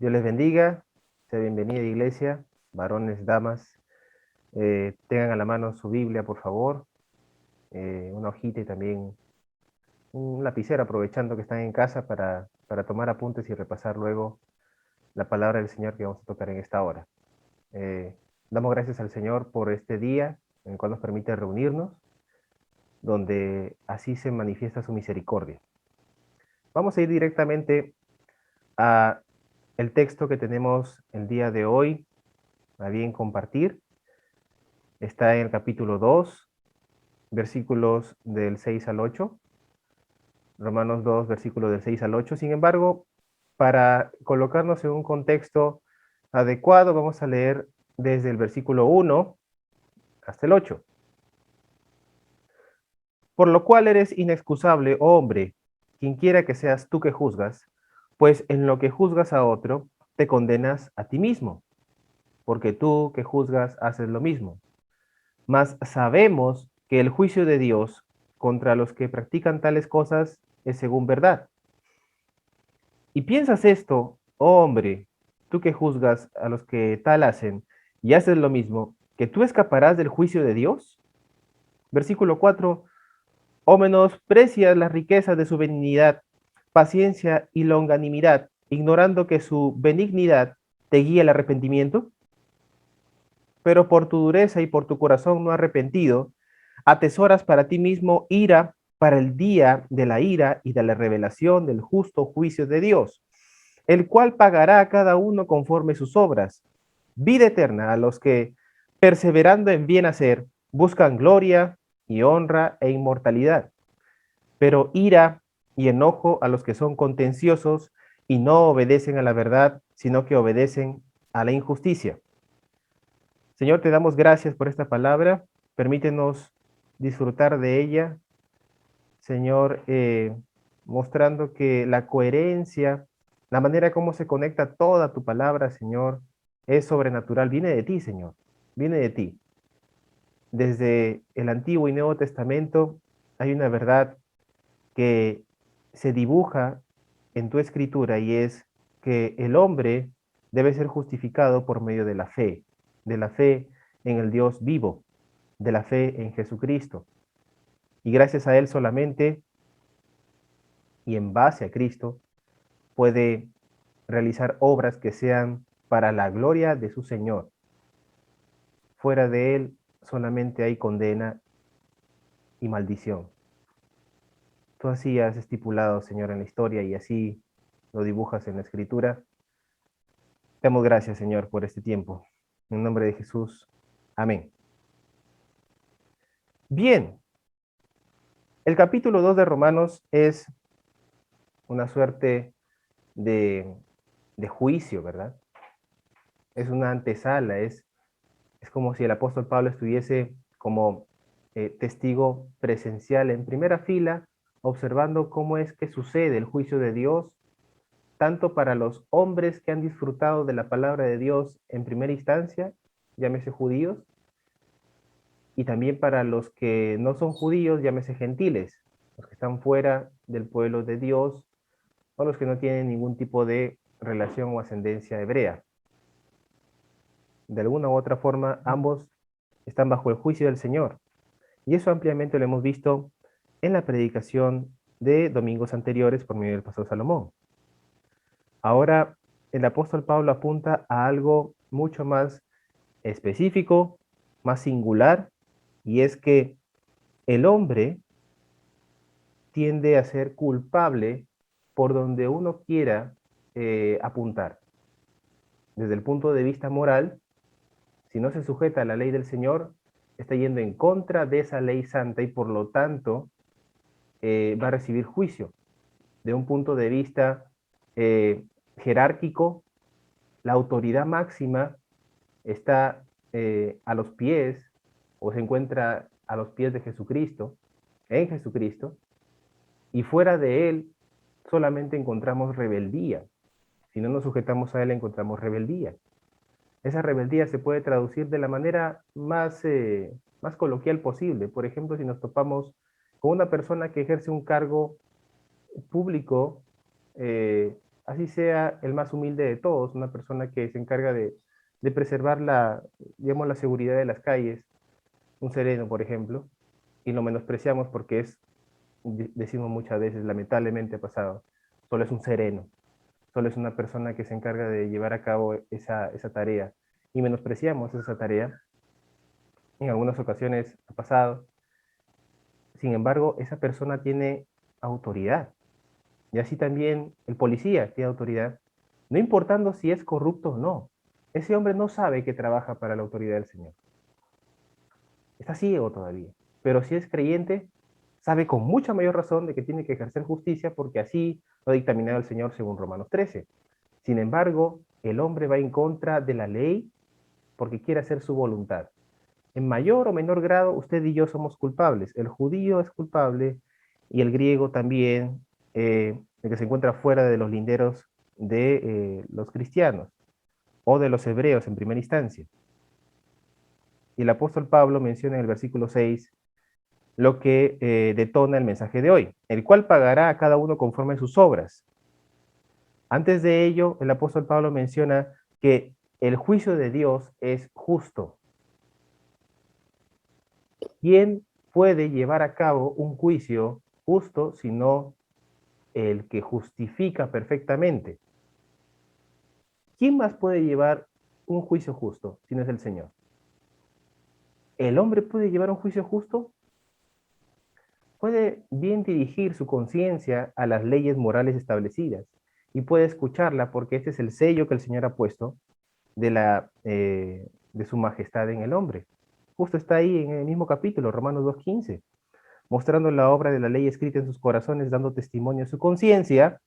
Dios les bendiga, sea bienvenida iglesia, varones, damas, tengan a la mano su Biblia, por favor, una hojita y también un lapicero, aprovechando que están en casa para tomar apuntes y repasar luego la palabra del Señor que vamos a tocar en esta hora. Eh, Damos gracias al Señor por este día en el cual nos permite reunirnos, donde así se manifiesta su misericordia. Vamos a ir directamente a el texto que tenemos el día de hoy, a bien compartir. Está en el capítulo 2, versículos del 6 al 8. Romanos 2, versículos del 6 al 8. Sin embargo, para colocarnos en un contexto adecuado, vamos a leer desde el versículo 1 hasta el 8. Por lo cual eres inexcusable, oh hombre, quien quiera que seas tú que juzgas, pues en lo que juzgas a otro, te condenas a ti mismo, porque tú que juzgas haces lo mismo. Mas sabemos que el juicio de Dios contra los que practican tales cosas es según verdad. Y piensas esto, oh hombre, tú que juzgas a los que tal hacen y haces lo mismo, que tú escaparás del juicio de Dios. Versículo 4, o menosprecias las riquezas de su benignidad, paciencia y longanimidad, ignorando que su benignidad te guía al arrepentimiento. Pero por tu dureza y por tu corazón no arrepentido, atesoras para ti mismo ira para el día de la ira y de la revelación del justo juicio de Dios, el cual pagará a cada uno conforme sus obras. Vida eterna a los que, perseverando en bien hacer, buscan gloria y honra e inmortalidad, pero ira y enojo a los que son contenciosos y no obedecen a la verdad, sino que obedecen a la injusticia. Señor, te damos gracias por esta palabra. Permítenos disfrutar de ella, Señor, mostrando que la coherencia, la manera como se conecta toda tu palabra, Señor, es sobrenatural. Viene de ti, Señor. Viene de ti. Desde el Antiguo y Nuevo Testamento hay una verdad que se dibuja en tu escritura y es que el hombre debe ser justificado por medio de la fe en el Dios vivo, de la fe en Jesucristo. Y gracias a Él solamente y en base a Cristo puede realizar obras que sean para la gloria de su Señor. Fuera de Él solamente hay condena y maldición. Tú así has estipulado, Señor, en la historia y así lo dibujas en la escritura. Te damos gracias, Señor, por este tiempo. En nombre de Jesús. Amén. Bien, el capítulo 2 de Romanos es una suerte de, de juicio, ¿verdad? Es una antesala, es como si el apóstol Pablo estuviese como testigo presencial en primera fila, observando cómo es que sucede el juicio de Dios, tanto para los hombres que han disfrutado de la palabra de Dios en primera instancia, llámese judíos, y también para los que no son judíos, llámese gentiles, los que están fuera del pueblo de Dios o los que no tienen ningún tipo de relación o ascendencia hebrea. De alguna u otra forma, ambos están bajo el juicio del Señor. Y eso ampliamente lo hemos visto en la predicación de domingos anteriores por medio del pastor Salomón. Ahora, el apóstol Pablo apunta a algo mucho más específico, más singular, y es que el hombre tiende a ser culpable por donde uno quiera apuntar. Desde el punto de vista moral, si no se sujeta a la ley del Señor, está yendo en contra de esa ley santa y por lo tanto va a recibir juicio. De un punto de vista jerárquico, la autoridad máxima está a los pies o se encuentra a los pies de Jesucristo, en Jesucristo, y fuera de él solamente encontramos rebeldía. Si no nos sujetamos a él, encontramos rebeldía. Esa rebeldía se puede traducir de la manera más coloquial posible. Por ejemplo, si nos topamos con una persona que ejerce un cargo público, así sea el más humilde de todos, una persona que se encarga de preservar la, digamos, la seguridad de las calles, un sereno, por ejemplo, y lo menospreciamos porque es, decimos muchas veces, lamentablemente ha pasado, solo es un sereno, solo es una persona que se encarga de llevar a cabo esa tarea, y menospreciamos esa tarea, en algunas ocasiones ha pasado. Sin embargo, esa persona tiene autoridad, y así también el policía tiene autoridad, no importando si es corrupto o no. Ese hombre no sabe que trabaja para la autoridad del Señor. Está ciego todavía. Pero si es creyente, sabe con mucha mayor razón de que tiene que ejercer justicia porque así lo ha dictaminado el Señor según Romanos 13. Sin embargo, el hombre va en contra de la ley porque quiere hacer su voluntad. En mayor o menor grado, usted y yo somos culpables. El judío es culpable y el griego también, el que se encuentra fuera de los linderos de los cristianos o de los hebreos en primera instancia. Y el apóstol Pablo menciona en el versículo 6 lo que detona el mensaje de hoy, el cual pagará a cada uno conforme a sus obras. Antes de ello, el apóstol Pablo menciona que el juicio de Dios es justo. ¿Quién puede llevar a cabo un juicio justo sino el que justifica perfectamente? ¿Quién más puede llevar un juicio justo si no es el Señor? ¿El hombre puede llevar un juicio justo? Puede bien dirigir su conciencia a las leyes morales establecidas y puede escucharla porque este es el sello que el Señor ha puesto de su majestad en el hombre. Justo está ahí en el mismo capítulo, Romanos 2:15, mostrando la obra de la ley escrita en sus corazones, dando testimonio a su conciencia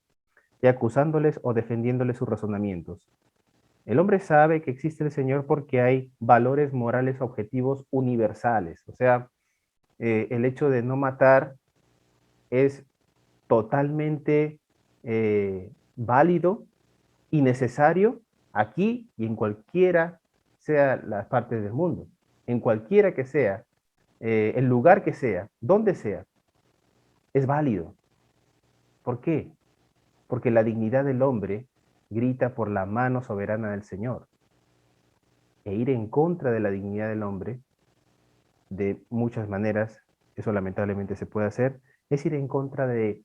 y acusándoles o defendiéndoles sus razonamientos. El hombre sabe que existe el Señor porque hay valores morales objetivos universales, o sea, el hecho de no matar es totalmente válido y necesario aquí y en cualquiera sea las partes del mundo, en cualquiera que sea, el lugar que sea, donde sea, es válido. ¿Por qué? Porque la dignidad del hombre grita por la mano soberana del Señor. E ir en contra de la dignidad del hombre, de muchas maneras, eso lamentablemente se puede hacer, es ir en contra de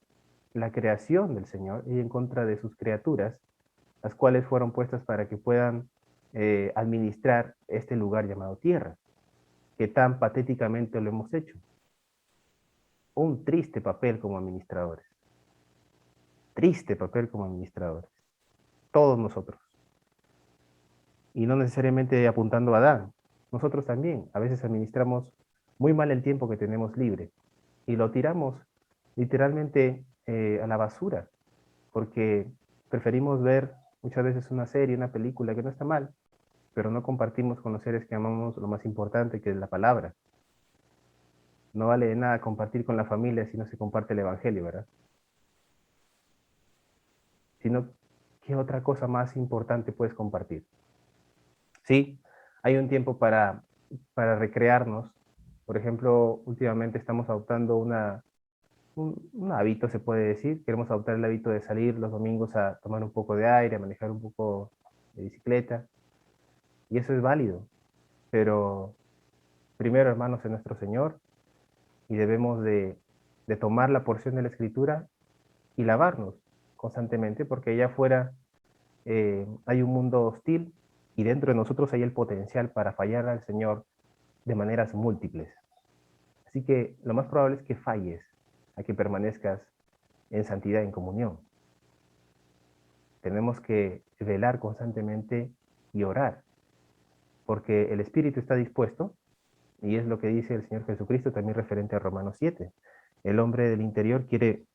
la creación del Señor y en contra de sus criaturas, las cuales fueron puestas para que puedan administrar este lugar llamado tierra, que tan patéticamente lo hemos hecho. Un triste papel como administradores. Triste papel como administradores. Todos nosotros. Y no necesariamente apuntando a Adán. Nosotros también. A veces administramos muy mal el tiempo que tenemos libre. Y lo tiramos literalmente a la basura. Porque preferimos ver muchas veces una serie, una película que no está mal, pero no compartimos con los seres que amamos lo más importante, que es la palabra. No vale de nada compartir con la familia si no se comparte el evangelio, ¿verdad? Sino, ¿qué otra cosa más importante puedes compartir? Sí, hay un tiempo para recrearnos. Por ejemplo, últimamente estamos adoptando un hábito, se puede decir. Queremos adoptar el hábito de salir los domingos a tomar un poco de aire, a manejar un poco de bicicleta. Y eso es válido. Pero primero, hermanos, en nuestro Señor, y debemos de tomar la porción de la Escritura y lavarnos constantemente, porque allá afuera hay un mundo hostil y dentro de nosotros hay el potencial para fallar al Señor de maneras múltiples. Así que lo más probable es que falles a que permanezcas en santidad, en comunión. Tenemos que velar constantemente y orar, porque el espíritu está dispuesto, y es lo que dice el Señor Jesucristo también referente a Romanos 7. El hombre del interior quiere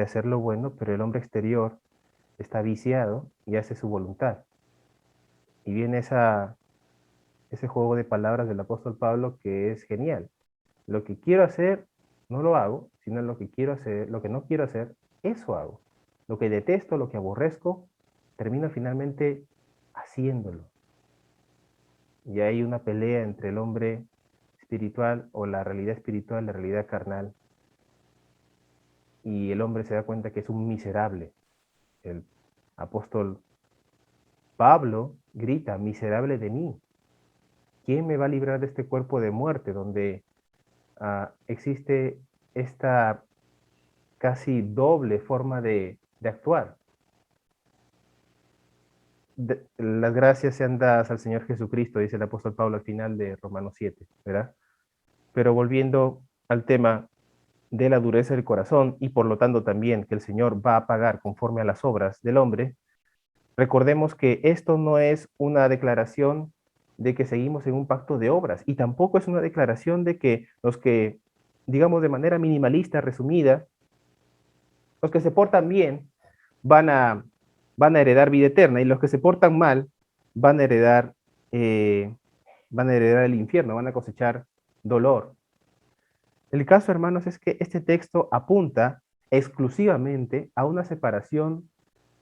hacer lo bueno, pero el hombre exterior está viciado y hace su voluntad. Y viene ese juego de palabras del apóstol Pablo que es genial. Lo que quiero hacer, no lo hago, sino lo que quiero hacer, lo que no quiero hacer, eso hago. Lo que detesto, lo que aborrezco, termino finalmente haciéndolo. Y hay una pelea entre el hombre espiritual o la realidad espiritual, la realidad carnal. Y el hombre se da cuenta que es un miserable, El apóstol Pablo grita, miserable de mí, ¿quién me va a librar de este cuerpo de muerte donde existe esta casi doble forma de actuar? Las gracias sean dadas al Señor Jesucristo, dice el apóstol Pablo al final de Romanos 7, ¿verdad? Pero volviendo al tema de la dureza del corazón y por lo tanto también que el Señor va a pagar conforme a las obras del hombre, recordemos que esto no es una declaración de que seguimos en un pacto de obras y tampoco es una declaración de que los que, digamos de manera minimalista, resumida, los que se portan bien van a, van a heredar vida eterna y los que se portan mal van a heredar, eh, van a heredar el infierno, van a cosechar dolor. El caso, hermanos, es que este texto apunta exclusivamente a una separación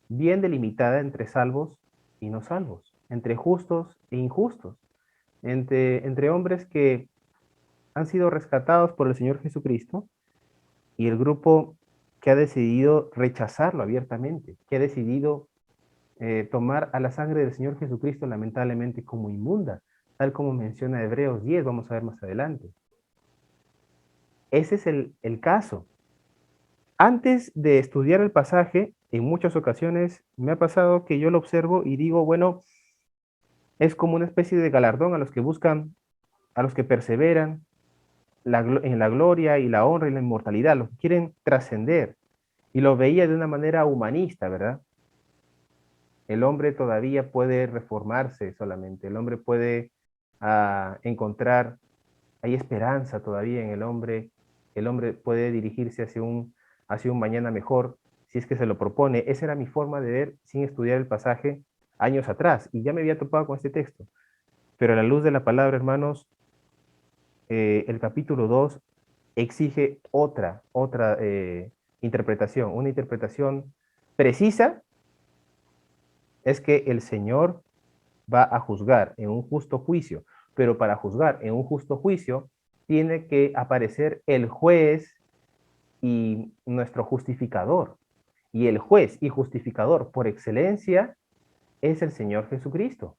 bien delimitada entre salvos y no salvos, entre justos e injustos, entre hombres que han sido rescatados por el Señor Jesucristo y el grupo que ha decidido rechazarlo abiertamente, que ha decidido tomar a la sangre del Señor Jesucristo lamentablemente como inmunda, tal como menciona Hebreos 10, vamos a ver más adelante. Ese es el caso. Antes de estudiar el pasaje, en muchas ocasiones me ha pasado que yo lo observo y digo, bueno, es como una especie de galardón a los que buscan, a los que perseveran en la gloria y la honra y la inmortalidad, los que quieren trascender. Y lo veía de una manera humanista, ¿verdad? El hombre todavía puede reformarse solamente, el hombre puede encontrar, hay esperanza todavía en el hombre puede dirigirse hacia un mañana mejor si es que se lo propone. Esa era mi forma de ver sin estudiar el pasaje años atrás y ya me había topado con este texto. Pero a la luz de la palabra, hermanos, el capítulo 2 exige otra interpretación, una interpretación precisa, es que el Señor va a juzgar en un justo juicio, pero para juzgar en un justo juicio tiene que aparecer el juez y nuestro justificador. Y el juez y justificador por excelencia es el Señor Jesucristo.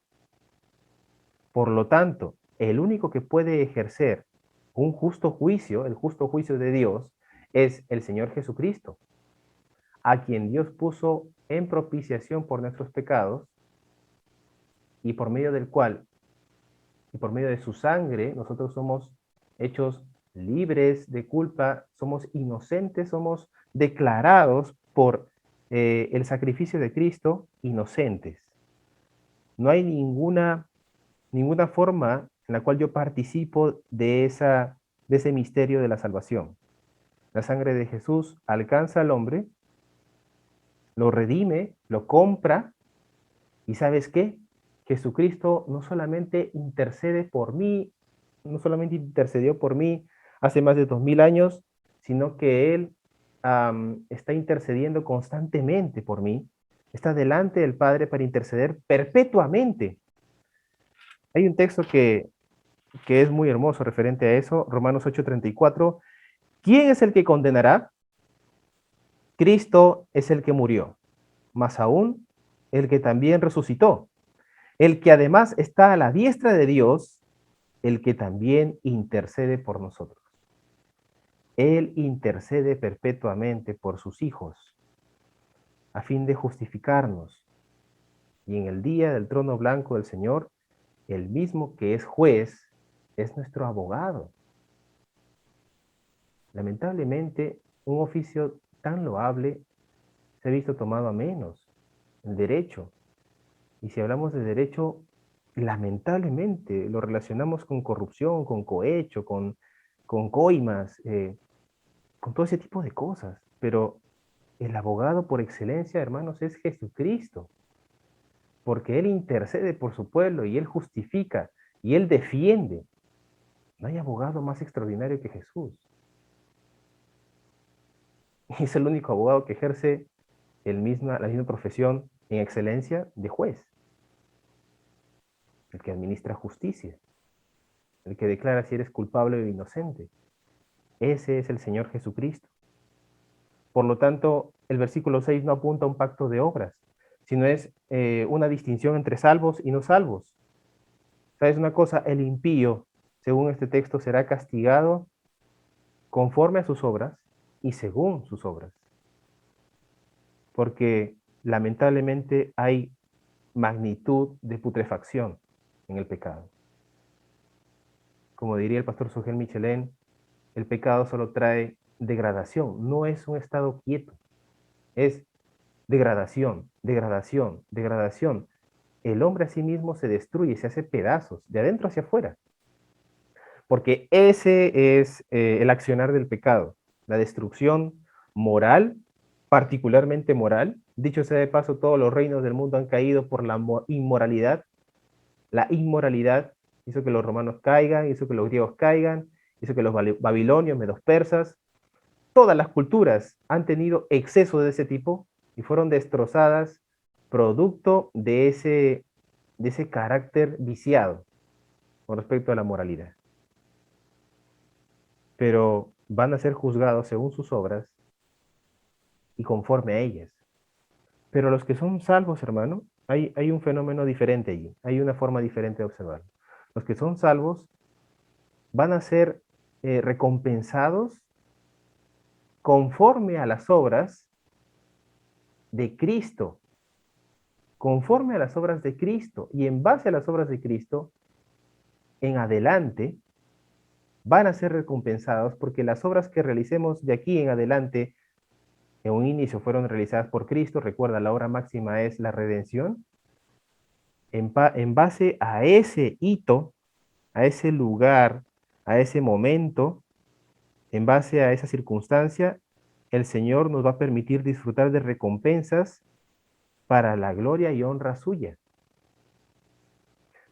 Por lo tanto, el único que puede ejercer un justo juicio, el justo juicio de Dios, es el Señor Jesucristo, a quien Dios puso en propiciación por nuestros pecados y por medio del cual, y por medio de su sangre, nosotros somos hechos libres de culpa, somos inocentes, somos declarados por el sacrificio de Cristo inocentes. No hay ninguna forma en la cual yo participo de ese misterio de la salvación. La sangre de Jesús alcanza al hombre, lo redime, lo compra, y ¿sabes qué? Jesucristo no solamente intercede por mí, no solamente intercedió por mí hace más de 2000 años, sino que Él está intercediendo constantemente por mí, está delante del Padre para interceder perpetuamente. Hay un texto que es muy hermoso referente a eso, Romanos 8:34. ¿Quién es el que condenará? Cristo es el que murió, más aún el que también resucitó, el que además está a la diestra de Dios, el que también intercede por nosotros. Él intercede perpetuamente por sus hijos, a fin de justificarnos. Y en el día del trono blanco del Señor, el mismo que es juez es nuestro abogado. Lamentablemente, un oficio tan loable se ha visto tomado a menos, el derecho. Y si hablamos de derecho, lamentablemente lo relacionamos con corrupción, con cohecho, con coimas, con todo ese tipo de cosas. Pero el abogado por excelencia, hermanos, es Jesucristo, porque Él intercede por su pueblo y Él justifica y Él defiende. No hay abogado más extraordinario que Jesús. Y es el único abogado que ejerce la misma profesión en excelencia de juez, el que administra justicia, el que declara si eres culpable o inocente. Ese es el Señor Jesucristo. Por lo tanto, el versículo 6 no apunta a un pacto de obras, sino es una distinción entre salvos y no salvos. ¿Sabes una cosa? El impío, según este texto, será castigado conforme a sus obras y según sus obras. Porque lamentablemente hay magnitud de putrefacción en el pecado. Como diría el pastor Sogel Michelén, el pecado solo trae degradación, no es un estado quieto, es degradación, degradación, degradación. El hombre a sí mismo se destruye, se hace pedazos, de adentro hacia afuera, porque ese es el accionar del pecado, la destrucción moral, particularmente moral. Dicho sea de paso, todos los reinos del mundo han caído por la inmoralidad. La inmoralidad hizo que los romanos caigan, hizo que los griegos caigan, hizo que los babilonios, medos persas, todas las culturas han tenido exceso de ese tipo y fueron destrozadas producto de ese carácter viciado con respecto a la moralidad. Pero van a ser juzgados según sus obras y conforme a ellas. Pero los que son salvos, hermano, hay un fenómeno diferente allí, hay una forma diferente de observarlo. Los que son salvos van a ser recompensados conforme a las obras de Cristo, conforme a las obras de Cristo, y en base a las obras de Cristo, en adelante, van a ser recompensados porque las obras que realicemos de aquí en adelante, en un inicio fueron realizadas por Cristo, recuerda, la obra máxima es la redención, en base a ese hito, a ese lugar, a ese momento, en base a esa circunstancia, el Señor nos va a permitir disfrutar de recompensas para la gloria y honra suya.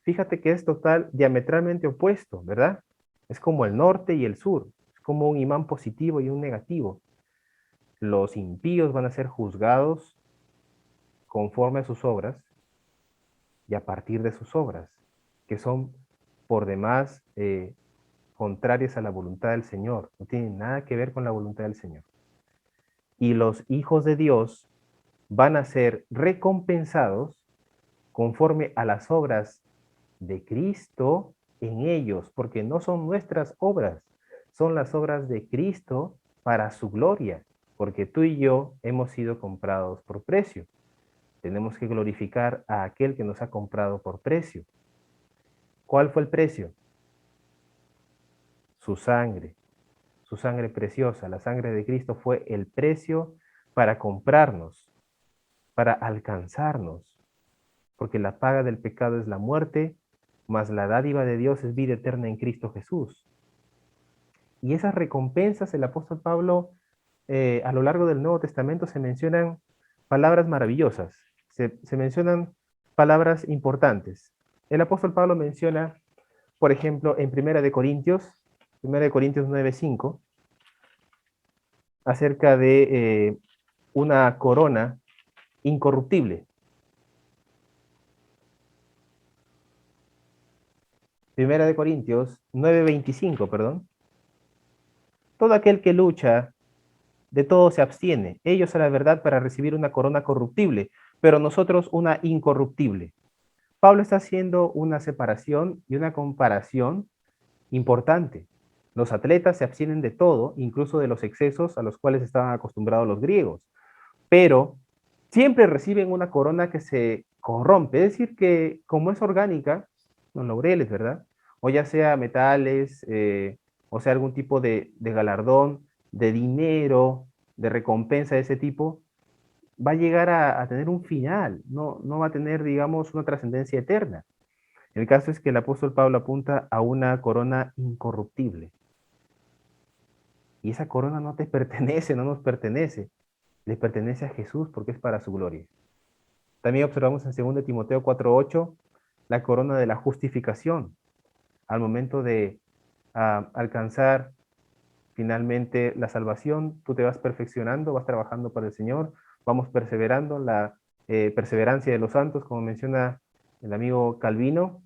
Fíjate que es total, diametralmente opuesto, ¿verdad? Es como el norte y el sur, es como un imán positivo y un negativo. Los impíos van a ser juzgados conforme a sus obras y a partir de sus obras, que son por demás contrarias a la voluntad del Señor, no tienen nada que ver con la voluntad del Señor. Y los hijos de Dios van a ser recompensados conforme a las obras de Cristo en ellos, porque no son nuestras obras, son las obras de Cristo para su gloria, porque tú y yo hemos sido comprados por precio. Tenemos que glorificar a aquel que nos ha comprado por precio. ¿Cuál fue el precio? Su sangre preciosa. La sangre de Cristo fue el precio para comprarnos, para alcanzarnos, porque la paga del pecado es la muerte, mas la dádiva de Dios es vida eterna en Cristo Jesús. Y esas recompensas, el apóstol Pablo, a lo largo del Nuevo Testamento se mencionan palabras maravillosas, se mencionan palabras importantes. El apóstol Pablo menciona, por ejemplo, en Primera de Corintios 9:5, acerca de una corona incorruptible. Primera de Corintios 9:25, perdón. Todo aquel que lucha, de todo se abstiene. Ellos a la verdad para recibir una corona corruptible, pero nosotros una incorruptible. Pablo está haciendo una separación y una comparación importante. Los atletas se abstienen de todo, incluso de los excesos a los cuales estaban acostumbrados los griegos, pero siempre reciben una corona que se corrompe, es decir, que como es orgánica, los laureles, ¿verdad? O ya sea metales, o sea algún tipo de galardón, de dinero, de recompensa de ese tipo, va a llegar a tener un final, no va a tener, digamos, una trascendencia eterna. El caso es que el apóstol Pablo apunta a una corona incorruptible. Y esa corona no te pertenece, no nos pertenece, le pertenece a Jesús porque es para su gloria. También observamos en 2 Timoteo 4:8 la corona de la justificación. Al momento de alcanzar finalmente la salvación, tú te vas perfeccionando, vas trabajando para el Señor, vamos perseverando, la perseverancia de los santos, como menciona el amigo Calvino,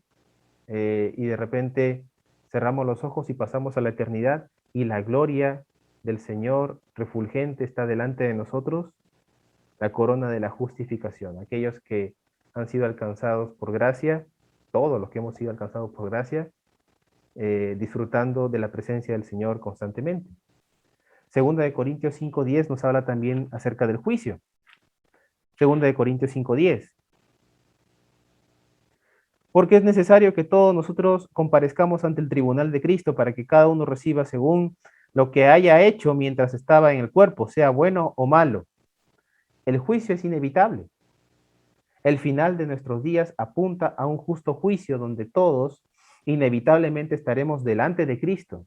y de repente cerramos los ojos y pasamos a la eternidad y la gloria del Señor refulgente está delante de nosotros, la corona de la justificación. Aquellos que han sido alcanzados por gracia, todos los que hemos sido alcanzados por gracia, disfrutando de la presencia del Señor constantemente. Segunda de Corintios 5:10 nos habla también acerca del juicio. Segunda de Corintios 5:10. Porque es necesario que todos nosotros comparezcamos ante el tribunal de Cristo para que cada uno reciba según lo que haya hecho mientras estaba en el cuerpo, sea bueno o malo. El juicio es inevitable. El final de nuestros días apunta a un justo juicio donde todos inevitablemente estaremos delante de Cristo.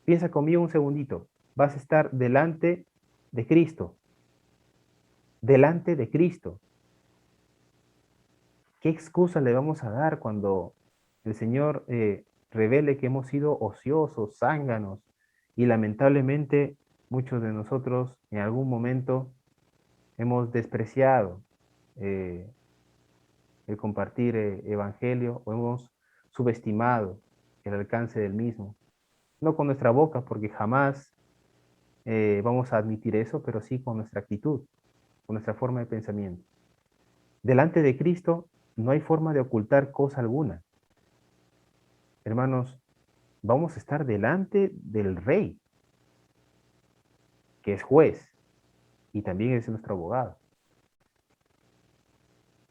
Piensa conmigo un segundito. Vas a estar delante de Cristo. Delante de Cristo. ¿Qué excusa le vamos a dar cuando el Señor revele que hemos sido ociosos, zánganos y lamentablemente muchos de nosotros en algún momento hemos despreciado el compartir evangelio o hemos subestimado el alcance del mismo? No con nuestra boca, porque jamás vamos a admitir eso, pero sí con nuestra actitud, con nuestra forma de pensamiento. Delante de Cristo no hay forma de ocultar cosa alguna. Hermanos, vamos a estar delante del Rey, que es juez y también es nuestro abogado.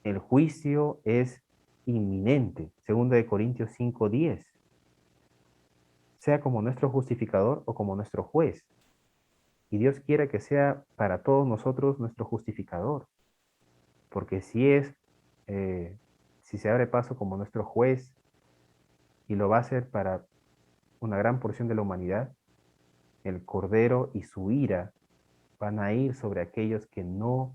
El juicio es inminente, 2 de Corintios 5:10. Sea como nuestro justificador o como nuestro juez. Y Dios quiere que sea para todos nosotros nuestro justificador. Porque si se abre paso como nuestro juez y lo va a hacer para una gran porción de la humanidad, el Cordero y su ira van a ir sobre aquellos que no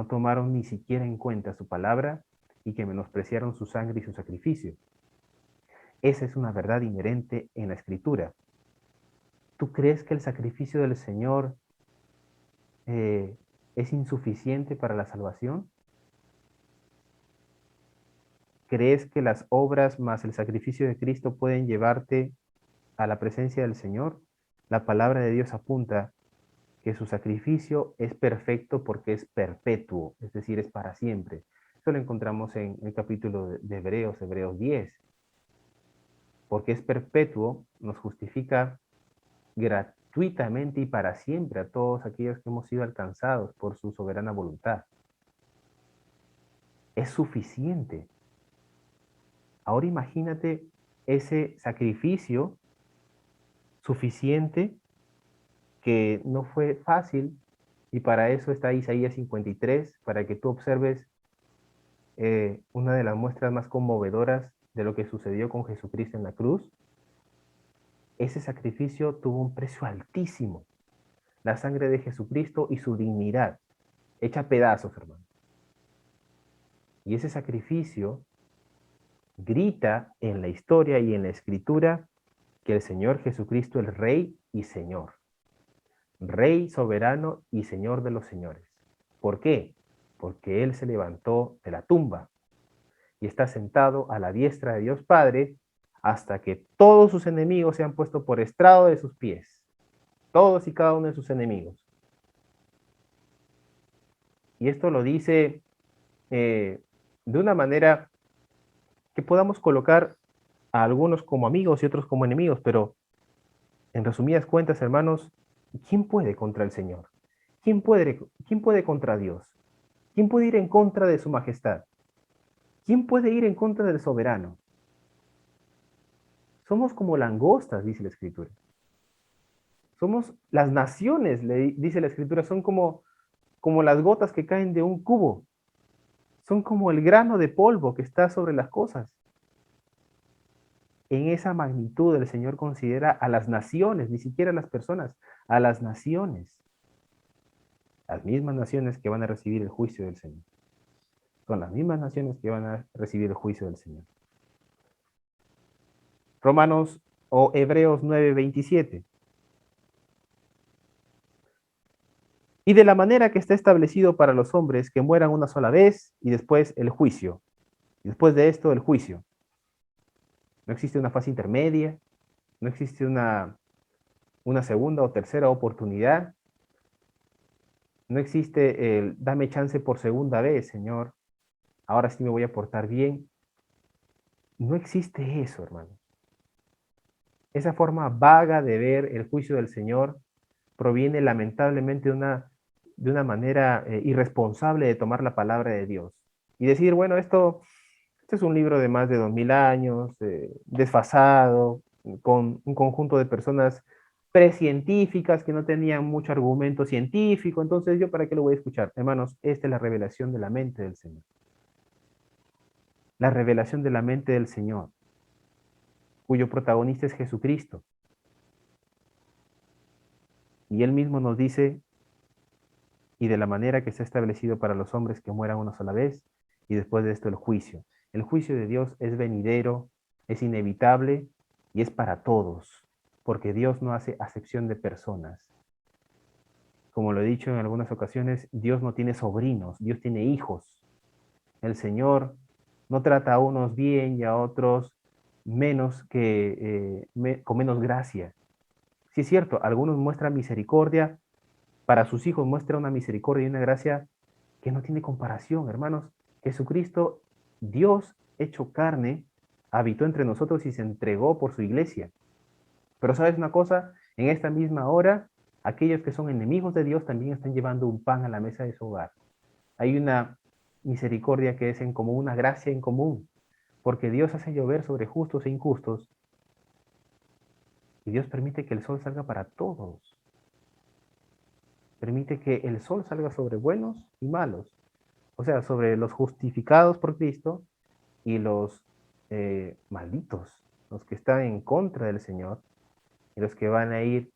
tomaron ni siquiera en cuenta su palabra y que menospreciaron su sangre y su sacrificio. Esa es una verdad inherente en la Escritura. ¿Tú crees que el sacrificio del Señor es insuficiente para la salvación? ¿Crees que las obras más el sacrificio de Cristo pueden llevarte a la presencia del Señor? La palabra de Dios apunta que su sacrificio es perfecto porque es perpetuo, es decir, es para siempre. Eso lo encontramos en el capítulo de Hebreos, Hebreos 10. Porque es perpetuo, nos justifica gratuitamente y para siempre a todos aquellos que hemos sido alcanzados por su soberana voluntad. Es suficiente. Ahora imagínate ese sacrificio suficiente que no fue fácil, y para eso está Isaías 53, para que tú observes una de las muestras más conmovedoras de lo que sucedió con Jesucristo en la cruz. Ese sacrificio tuvo un precio altísimo. La sangre de Jesucristo y su dignidad, hecha pedazos, hermano. Y ese sacrificio grita en la historia y en la Escritura que el Señor Jesucristo es Rey y Señor. Rey soberano y Señor de los señores. ¿Por qué? Porque Él se levantó de la tumba y está sentado a la diestra de Dios Padre hasta que todos sus enemigos se han puesto por estrado de sus pies. Todos y cada uno de sus enemigos. Y esto lo dice de una manera que podamos colocar a algunos como amigos y otros como enemigos, pero en resumidas cuentas, hermanos, ¿quién puede contra el Señor? ¿Quién puede contra Dios? ¿Quién puede ir en contra de su majestad? ¿Quién puede ir en contra del soberano? Somos como langostas, dice la Escritura. Somos las naciones, dice la Escritura, son como las gotas que caen de un cubo. Son como el grano de polvo que está sobre las cosas. En esa magnitud el Señor considera a las naciones, ni siquiera a las personas, a las naciones. Las mismas naciones que van a recibir el juicio del Señor. Son las mismas naciones que van a recibir el juicio del Señor. Romanos o Hebreos 9:27. Y de la manera que está establecido para los hombres que mueran una sola vez y después el juicio. Y después de esto el juicio. No existe una fase intermedia, no existe una una segunda o tercera oportunidad. No existe el dame chance por segunda vez, Señor. Ahora sí me voy a portar bien. No existe eso, hermano. Esa forma vaga de ver el juicio del Señor proviene lamentablemente de una manera irresponsable de tomar la palabra de Dios y decir, bueno, esto es un libro de más de 2000 años, desfasado, con un conjunto de personas precientíficas que no tenían mucho argumento científico, entonces yo para qué lo voy a escuchar. Hermanos, esta es la revelación de la mente del Señor. La revelación de la mente del Señor, cuyo protagonista es Jesucristo. Y Él mismo nos dice, y de la manera que se ha establecido para los hombres que mueran una sola vez, y después de esto el juicio. El juicio de Dios es venidero, es inevitable y es para todos, porque Dios no hace acepción de personas. Como lo he dicho en algunas ocasiones, Dios no tiene sobrinos, Dios tiene hijos. El Señor no trata a unos bien y a otros menos con menos gracia. Sí es cierto, algunos muestran misericordia, para sus hijos muestra una misericordia y una gracia que no tiene comparación, hermanos. Jesucristo, Dios hecho carne, habitó entre nosotros y se entregó por su iglesia. Pero ¿sabes una cosa? En esta misma hora, aquellos que son enemigos de Dios también están llevando un pan a la mesa de su hogar. Hay una misericordia que es en común, una gracia en común, porque Dios hace llover sobre justos e injustos y Dios permite que el sol salga para todos. Permite que el sol salga sobre buenos y malos, o sea, sobre los justificados por Cristo y los malditos, los que están en contra del Señor y los que van a ir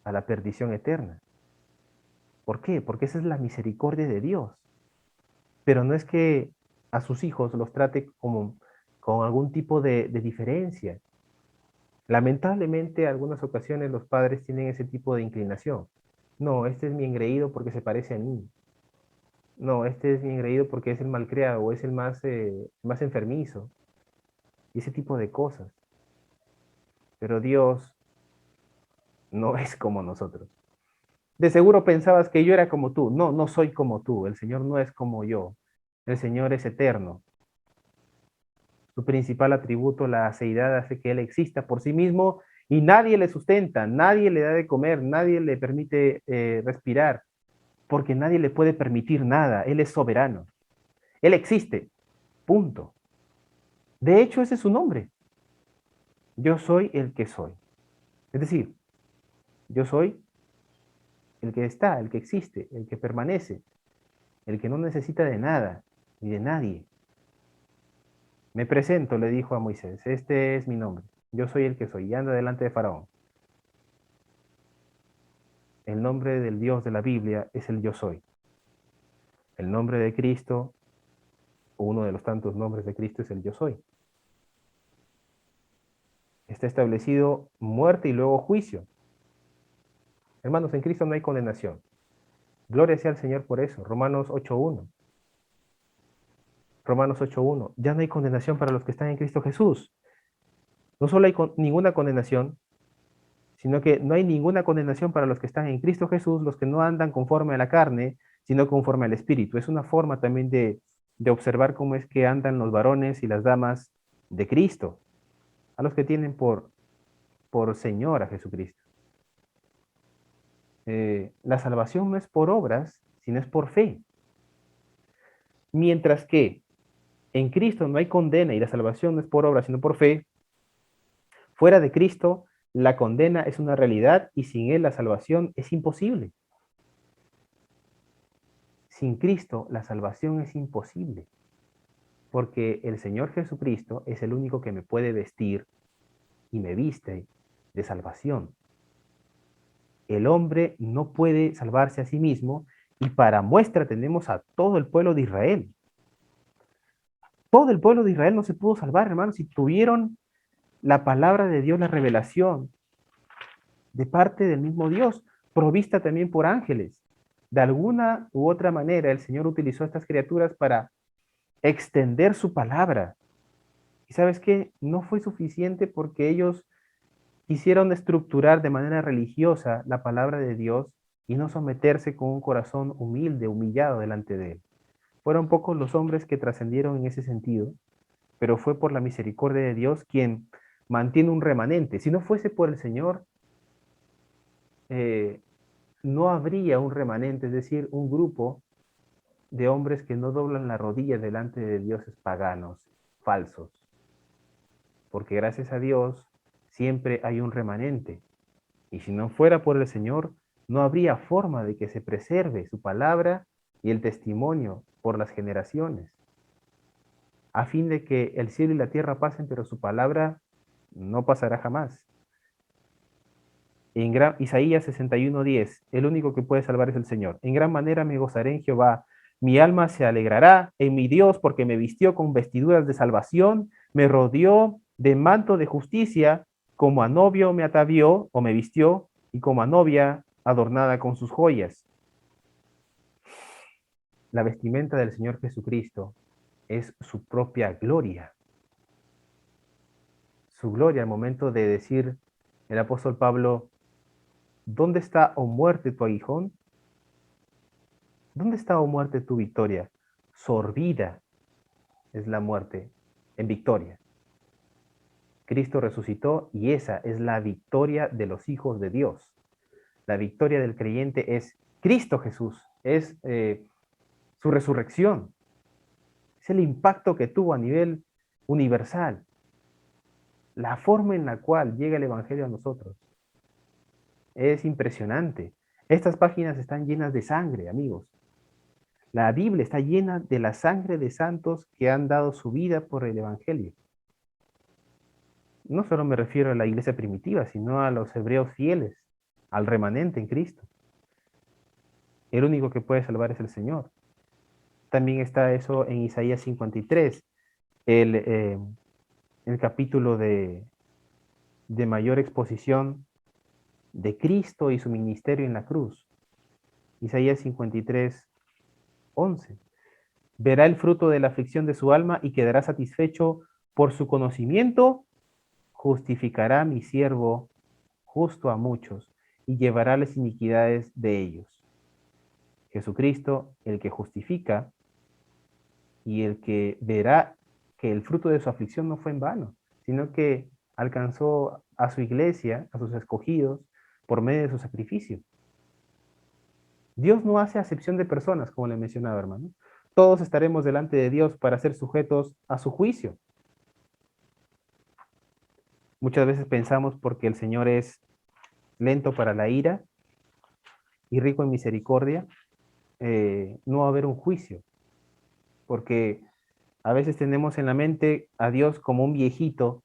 a la perdición eterna. ¿Por qué? Porque esa es la misericordia de Dios. Pero no es que a sus hijos los trate como con algún tipo de diferencia. Lamentablemente, en algunas ocasiones los padres tienen ese tipo de inclinación. No, este es mi engreído porque se parece a mí. No, este es mi engreído porque es el malcriado o es el más enfermizo. Y ese tipo de cosas. Pero Dios no es como nosotros. De seguro pensabas que yo era como tú. No, no soy como tú. El Señor no es como yo. El Señor es eterno. Su principal atributo, la aceidad, hace que Él exista por sí mismo y nadie le sustenta, nadie le da de comer, nadie le permite respirar, porque nadie le puede permitir nada. Él es soberano. Él existe. Punto. De hecho, ese es su nombre. Yo soy el que soy. Es decir, yo soy el que está, el que existe, el que permanece, el que no necesita de nada ni de nadie. Me presento, le dijo a Moisés, este es mi nombre, yo soy el que soy, y anda delante de Faraón. El nombre del Dios de la Biblia es el yo soy. El nombre de Cristo, o uno de los tantos nombres de Cristo, es el yo soy. Está establecido muerte y luego juicio. Hermanos, en Cristo no hay condenación. Gloria sea al Señor por eso. Romanos 8.1. Romanos 8.1. Ya no hay condenación para los que están en Cristo Jesús. No solo hay ninguna condenación, sino que no hay ninguna condenación para los que están en Cristo Jesús, los que no andan conforme a la carne, sino conforme al Espíritu. Es una forma también de observar cómo es que andan los varones y las damas de Cristo, a los que tienen por Señor a Jesucristo. La salvación no es por obras, sino es por fe. Mientras que en Cristo no hay condena y la salvación no es por obras, sino por fe, fuera de Cristo la condena es una realidad y sin Él la salvación es imposible. Sin Cristo la salvación es imposible, porque el Señor Jesucristo es el único que me puede vestir y me viste de salvación. El hombre no puede salvarse a sí mismo y para muestra tenemos a todo el pueblo de Israel. Todo el pueblo de Israel no se pudo salvar, hermanos, y tuvieron la palabra de Dios, la revelación de parte del mismo Dios, provista también por ángeles. De alguna u otra manera, el Señor utilizó a estas criaturas para extender su palabra. ¿Y sabes qué? No fue suficiente porque ellos quisieron estructurar de manera religiosa la palabra de Dios y no someterse con un corazón humilde, humillado delante de Él. Fueron pocos los hombres que trascendieron en ese sentido, pero fue por la misericordia de Dios quien mantiene un remanente. Si no fuese por el Señor, eh, no habría un remanente, es decir, un grupo de hombres que no doblan la rodilla delante de dioses paganos, falsos, porque gracias a Dios siempre hay un remanente. Y si no fuera por el Señor, no habría forma de que se preserve su palabra y el testimonio por las generaciones, a fin de que el cielo y la tierra pasen, pero su palabra no pasará jamás. Isaías 61:10, el único que puede salvar es el Señor. En gran manera me gozaré en Jehová, mi alma se alegrará en mi Dios, porque me vistió con vestiduras de salvación, me rodeó de manto de justicia, como a novio me atavió o me vistió, y como a novia adornada con sus joyas. La vestimenta del Señor Jesucristo es su propia gloria. Su gloria al momento de decir el apóstol Pablo, ¿dónde está, oh muerte, tu aguijón? ¿Dónde está, oh muerte, tu victoria? Sorbida es la muerte en victoria. Cristo resucitó y esa es la victoria de los hijos de Dios. La victoria del creyente es Cristo Jesús, es su resurrección, es el impacto que tuvo a nivel universal, la forma en la cual llega el Evangelio a nosotros. Es impresionante. Estas páginas están llenas de sangre, amigos. La Biblia está llena de la sangre de santos que han dado su vida por el Evangelio. No solo me refiero a la iglesia primitiva, sino a los hebreos fieles, al remanente en Cristo. El único que puede salvar es el Señor. También está eso en Isaías 53, el capítulo de mayor exposición de Cristo y su ministerio en la cruz. Isaías 53, 11. Verá el fruto de la aflicción de su alma y quedará satisfecho por su conocimiento. Justificará mi siervo justo a muchos y llevará las iniquidades de ellos. Jesucristo, el que justifica y el que verá que el fruto de su aflicción no fue en vano, sino que alcanzó a su iglesia, a sus escogidos, por medio de su sacrificio. Dios no hace acepción de personas, como le mencionaba, hermano. Todos estaremos delante de Dios para ser sujetos a su juicio. Muchas veces pensamos porque el Señor es lento para la ira y rico en misericordia, no va a haber un juicio, porque a veces tenemos en la mente a Dios como un viejito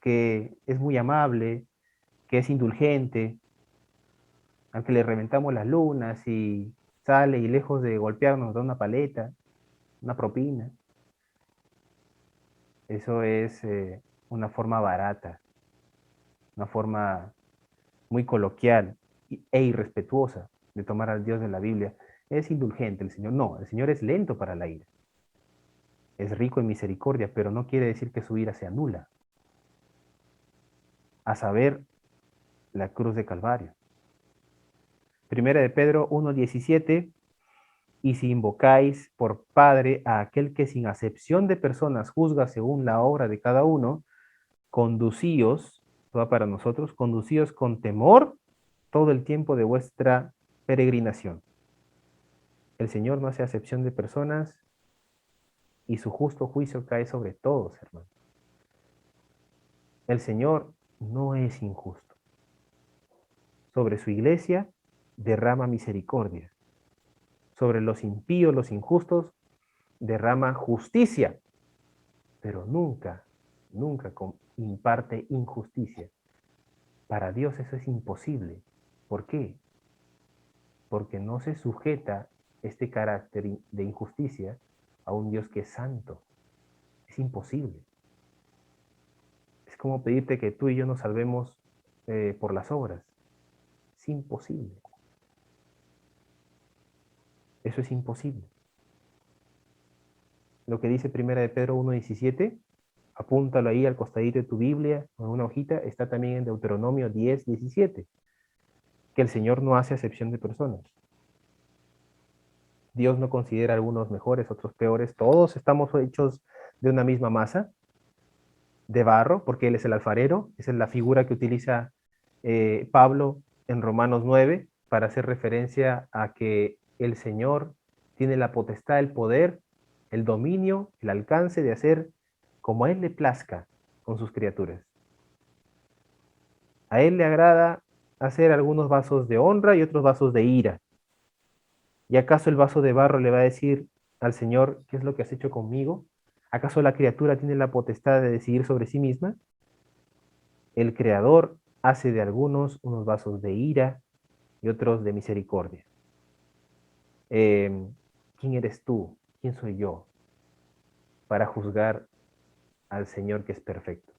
que es muy amable, que es indulgente, al que le reventamos las lunas y sale y lejos de golpearnos da una paleta, una propina. Eso es una forma barata, una forma muy coloquial e irrespetuosa de tomar al Dios de la Biblia. Es indulgente el Señor. No, el Señor es lento para la ira. Es rico en misericordia, pero no quiere decir que su ira sea nula. A saber, la cruz de Calvario. Primera de Pedro 1:17, y si invocáis por Padre a aquel que sin acepción de personas juzga según la obra de cada uno, conducíos, va para nosotros, conducíos con temor todo el tiempo de vuestra peregrinación. El Señor no hace acepción de personas y su justo juicio cae sobre todos, hermano. El Señor no es injusto. Sobre su iglesia derrama misericordia. Sobre los impíos, los injustos, derrama justicia, pero nunca, nunca imparte injusticia. Para Dios eso es imposible. ¿Por qué? Porque no se sujeta este carácter de injusticia a un Dios que es santo. Es imposible. Es como pedirte que tú y yo nos salvemos por las obras. Es imposible. Eso es imposible. Lo que dice 1 de Pedro 1:17, apúntalo ahí al costadito de tu Biblia, o en una hojita, está también en Deuteronomio 10:17, que el Señor no hace acepción de personas. Dios no considera a algunos mejores, otros peores, todos estamos hechos de una misma masa, de barro, porque Él es el alfarero, esa es la figura que utiliza Pablo en Romanos 9 para hacer referencia a que el Señor tiene la potestad, el poder, el dominio, el alcance de hacer como a Él le plazca con sus criaturas. A Él le agrada hacer algunos vasos de honra y otros vasos de ira. ¿Y acaso el vaso de barro le va a decir al Señor, ¿qué es lo que has hecho conmigo? ¿Acaso la criatura tiene la potestad de decidir sobre sí misma? El Creador hace de algunos unos vasos de ira y otros de misericordia. ¿Quién eres tú? ¿Quién soy yo para juzgar al Señor que es perfecto?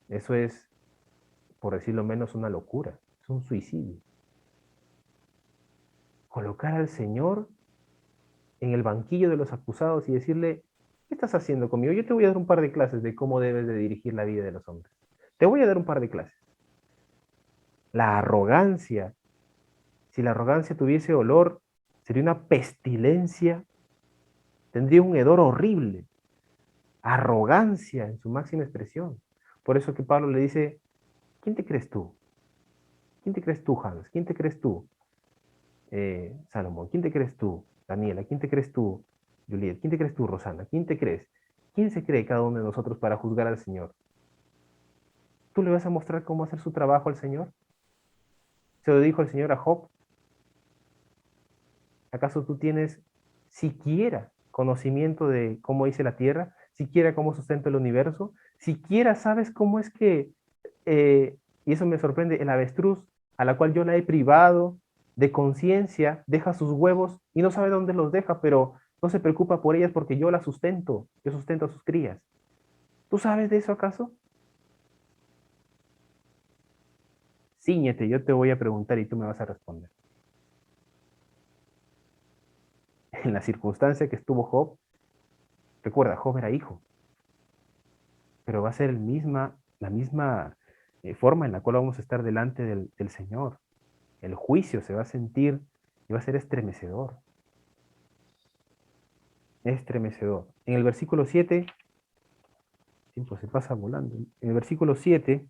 Eso es, por decirlo menos, una locura, es un suicidio. Colocar al Señor en el banquillo de los acusados y decirle, ¿qué estás haciendo conmigo? Yo te voy a dar un par de clases de cómo debes de dirigir la vida de los hombres. Te voy a dar un par de clases. La arrogancia, si la arrogancia tuviese olor, sería una pestilencia, tendría un hedor horrible. Arrogancia en su máxima expresión. Por eso que Pablo le dice, ¿quién te crees tú? ¿Quién te crees tú, Hans? ¿Quién te crees tú, Salomón? ¿Quién te crees tú, Daniela? ¿Quién te crees tú, Juliet? ¿Quién te crees tú, Rosana? ¿Quién te crees? ¿Quién se cree cada uno de nosotros para juzgar al Señor? ¿Tú le vas a mostrar cómo hacer su trabajo al Señor? Se lo dijo el Señor a Job. ¿Acaso tú tienes siquiera conocimiento de cómo hice la tierra? ¿Siquiera cómo sustento el universo? ¿Siquiera sabes cómo es que, y eso me sorprende, el avestruz, a la cual yo la he privado de conciencia, deja sus huevos y no sabe dónde los deja, pero no se preocupa por ellas porque yo la sustento, yo sustento a sus crías? ¿Tú sabes de eso acaso? Cíñete, yo te voy a preguntar y tú me vas a responder. En la circunstancia que estuvo Job, recuerda, Job era hijo, pero va a ser la misma forma en la cual vamos a estar delante del Señor. El juicio se va a sentir y va a ser estremecedor. Estremecedor. En el versículo 7, el tiempo se pasa volando. En el versículo 7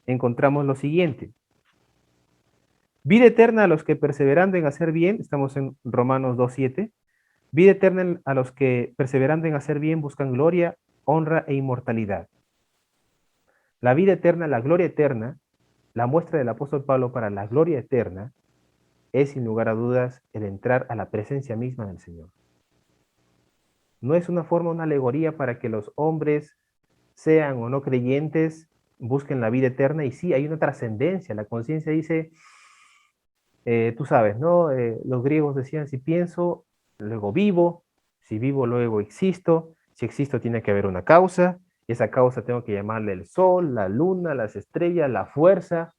encontramos lo siguiente. Vida eterna a los que perseverando en hacer bien, estamos en Romanos 2:7. Vida eterna a los que perseverando en hacer bien buscan gloria, honra e inmortalidad. La vida eterna, la gloria eterna, la muestra del apóstol Pablo para la gloria eterna es sin lugar a dudas el entrar a la presencia misma del Señor. No es una forma, una alegoría para que los hombres, sean o no creyentes, busquen la vida eterna, y sí, hay una trascendencia. La conciencia dice, tú sabes, ¿no? Los griegos decían, si pienso, luego vivo, si vivo, luego existo, si existo tiene que haber una causa, y esa causa tengo que llamarle el sol, la luna, las estrellas, la fuerza,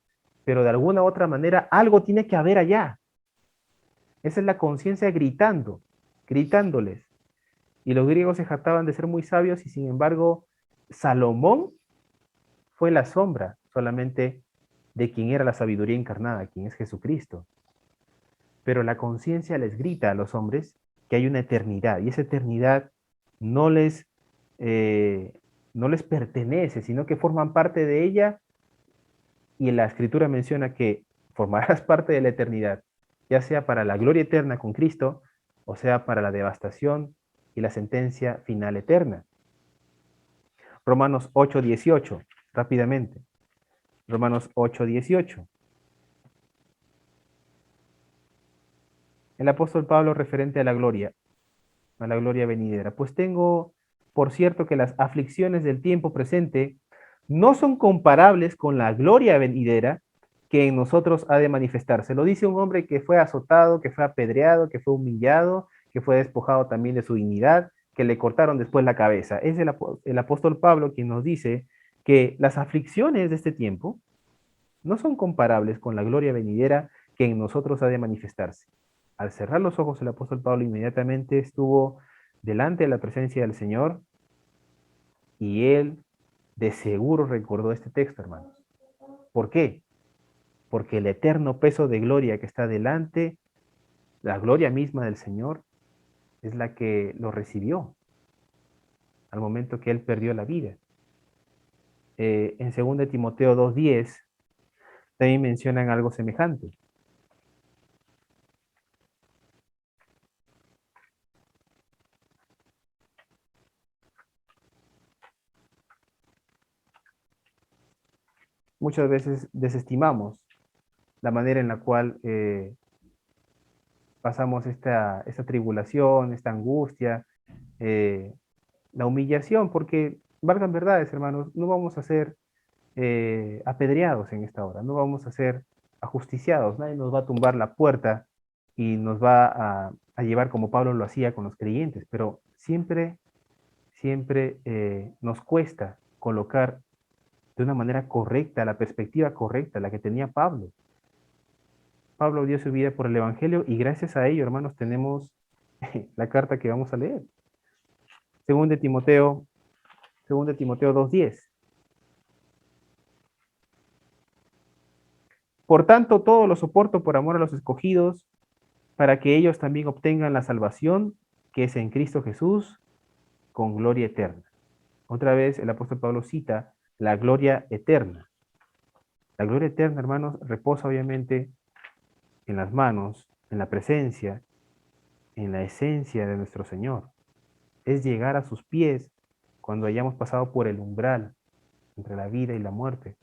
pero de alguna u otra manera algo tiene que haber allá. Esa es la conciencia gritando, gritándoles. Y los griegos se jactaban de ser muy sabios y sin embargo Salomón fue la sombra solamente de quien era la sabiduría encarnada, quien es Jesucristo. Pero la conciencia les grita a los hombres que hay una eternidad y esa eternidad no les, no les pertenece, sino que forman parte de ella, y la escritura menciona que formarás parte de la eternidad, ya sea para la gloria eterna con Cristo, o sea para la devastación y la sentencia final eterna. Romanos 8:18, rápidamente. Romanos 8:18. El apóstol Pablo referente a la gloria venidera. Pues tengo por cierto que las aflicciones del tiempo presente no son comparables con la gloria venidera que en nosotros ha de manifestarse. Lo dice un hombre que fue azotado, que fue apedreado, que fue humillado, que fue despojado también de su dignidad, que le cortaron después la cabeza. Es el apóstol Pablo quien nos dice que las aflicciones de este tiempo no son comparables con la gloria venidera que en nosotros ha de manifestarse. Al cerrar los ojos, el apóstol Pablo inmediatamente estuvo delante de la presencia del Señor Y él de seguro recordó este texto, hermanos. ¿Por qué? Porque el eterno peso de gloria que está delante, la gloria misma del Señor, es la que lo recibió al momento que él perdió la vida. En 2 Timoteo 2:10 también mencionan algo semejante. Muchas veces desestimamos la manera en la cual pasamos esta tribulación, esta angustia, eh, la humillación, porque, valgan verdades, hermanos, no vamos a ser apedreados en esta hora, no vamos a ser ajusticiados, nadie nos va a tumbar la puerta y nos va a llevar como Pablo lo hacía con los creyentes, pero siempre, siempre nos cuesta colocar de una manera correcta, la perspectiva correcta, la que tenía Pablo. Pablo dio su vida por el Evangelio y gracias a ello, hermanos, tenemos la carta que vamos a leer. Según de Timoteo, 2:10. Por tanto, todo lo soporto por amor a los escogidos, para que ellos también obtengan la salvación que es en Cristo Jesús con gloria eterna. Otra vez el apóstol Pablo cita la gloria eterna. La gloria eterna, hermanos, reposa obviamente en las manos, en la presencia, en la esencia de nuestro Señor. Es llegar a sus pies cuando hayamos pasado por el umbral entre la vida y la muerte.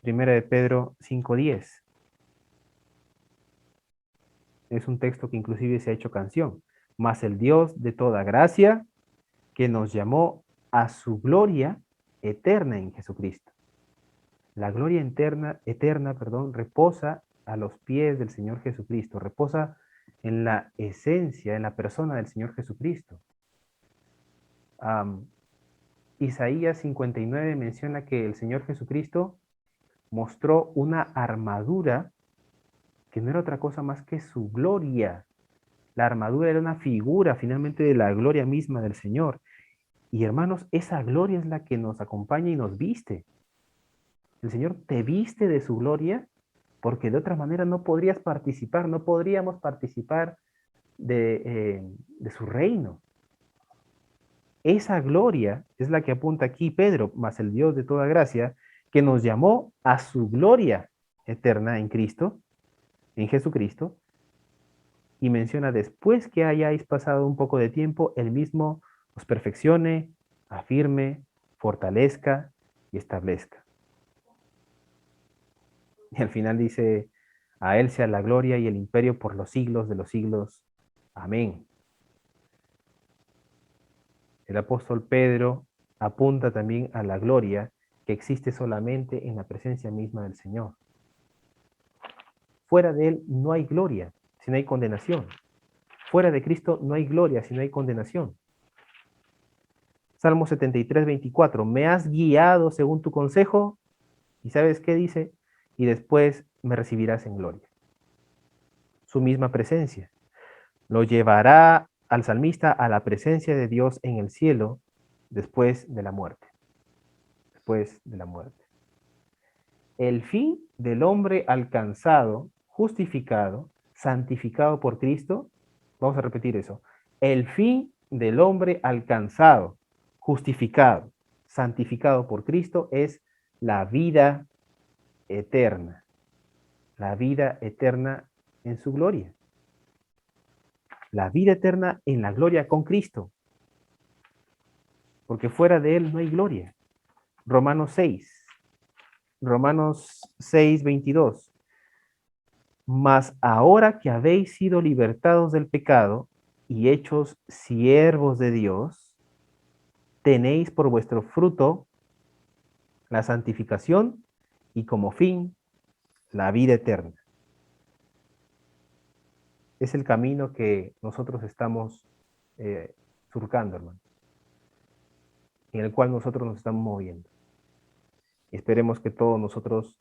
Primera de Pedro 5:10. Es un texto que inclusive se ha hecho canción. Mas el Dios de toda gracia, que nos llamó a su gloria eterna en Jesucristo. La gloria eterna, reposa a los pies del Señor Jesucristo, reposa en la esencia, en la persona del Señor Jesucristo. Isaías 59 menciona que el Señor Jesucristo mostró una armadura que no era otra cosa más que su gloria. La armadura era una figura finalmente de la gloria misma del Señor. Y hermanos, esa gloria es la que nos acompaña y nos viste. El Señor te viste de su gloria porque de otra manera no podrías participar, no podríamos participar de su reino. Esa gloria es la que apunta aquí Pedro, más el Dios de toda gracia, que nos llamó a su gloria eterna en Cristo, en Jesucristo, y menciona después que hayáis pasado un poco de tiempo, él mismo os perfeccione, afirme, fortalezca y establezca. Y al final dice, a él sea la gloria y el imperio por los siglos de los siglos. Amén. El apóstol Pedro apunta también a la gloria que existe solamente en la presencia misma del Señor. Fuera de él no hay gloria, si no hay condenación. Fuera de Cristo no hay gloria, si no hay condenación. Salmo 73:24, me has guiado según tu consejo, y ¿sabes qué dice? Y después me recibirás en gloria. Su misma presencia. Lo llevará al salmista a la presencia de Dios en el cielo después de la muerte. Después de la muerte. El fin del hombre alcanzado, justificado, santificado por Cristo, vamos a repetir eso, el fin del hombre alcanzado, justificado, santificado por Cristo es la vida eterna, la vida eterna en su gloria, la vida eterna en la gloria con Cristo, porque fuera de él no hay gloria. Romanos 6:22. Mas ahora que habéis sido libertados del pecado y hechos siervos de Dios, tenéis por vuestro fruto la santificación y como fin la vida eterna. Es el camino que nosotros estamos surcando, hermano, en el cual nosotros nos estamos moviendo. Esperemos que todos nosotros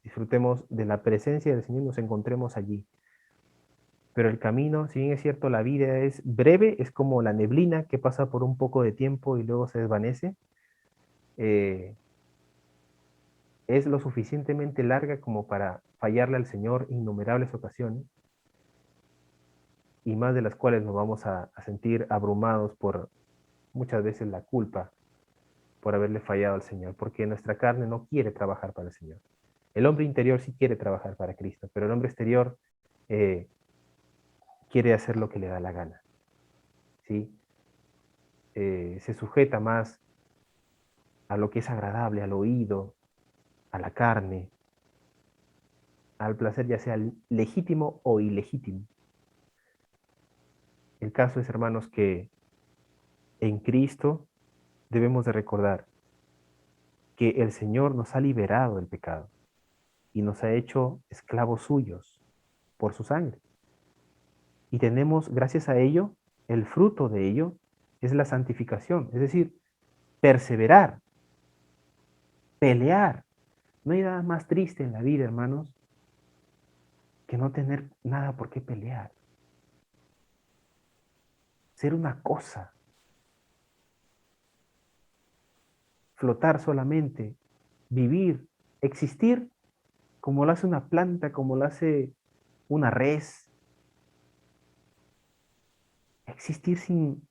disfrutemos de la presencia del Señor y nos encontremos allí. Pero el camino, si bien es cierto, la vida es breve, es como la neblina que pasa por un poco de tiempo y luego se desvanece, eh, es lo suficientemente larga como para fallarle al Señor innumerables ocasiones, y más de las cuales nos vamos a sentir abrumados por muchas veces la culpa por haberle fallado al Señor, porque nuestra carne no quiere trabajar para el Señor. El hombre interior sí quiere trabajar para Cristo, pero el hombre exterior eh, quiere hacer lo que le da la gana, ¿sí? Se sujeta más a lo que es agradable, al oído, a la carne, al placer ya sea legítimo o ilegítimo. El caso es, hermanos, que en Cristo debemos de recordar que el Señor nos ha liberado del pecado y nos ha hecho esclavos suyos por su sangre. Y tenemos, gracias a ello, el fruto de ello es la santificación, es decir, perseverar, pelear. No hay nada más triste en la vida, hermanos, que no tener nada por qué pelear. Ser una cosa, flotar solamente, vivir, existir como lo hace una planta, como lo hace una res, existir sin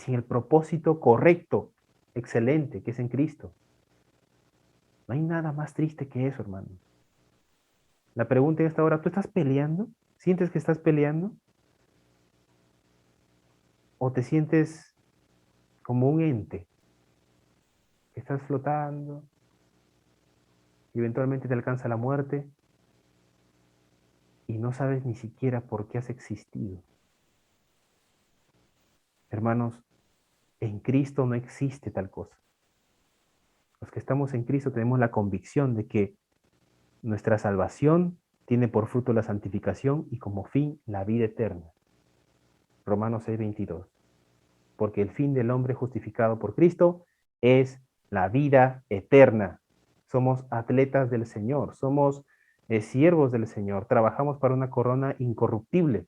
el propósito correcto, excelente, que es en Cristo. No hay nada más triste que eso, hermano. La pregunta en esta hora, ¿tú estás peleando? ¿Sientes que estás peleando? ¿O te sientes como un ente que estás flotando y eventualmente te alcanza la muerte y no sabes ni siquiera por qué has existido? Hermanos, en Cristo no existe tal cosa. Los que estamos en Cristo tenemos la convicción de que nuestra salvación tiene por fruto la santificación y como fin la vida eterna. Romanos 6:22. Porque el fin del hombre justificado por Cristo es la vida eterna. Somos atletas del Señor, somos siervos del Señor, trabajamos para una corona incorruptible,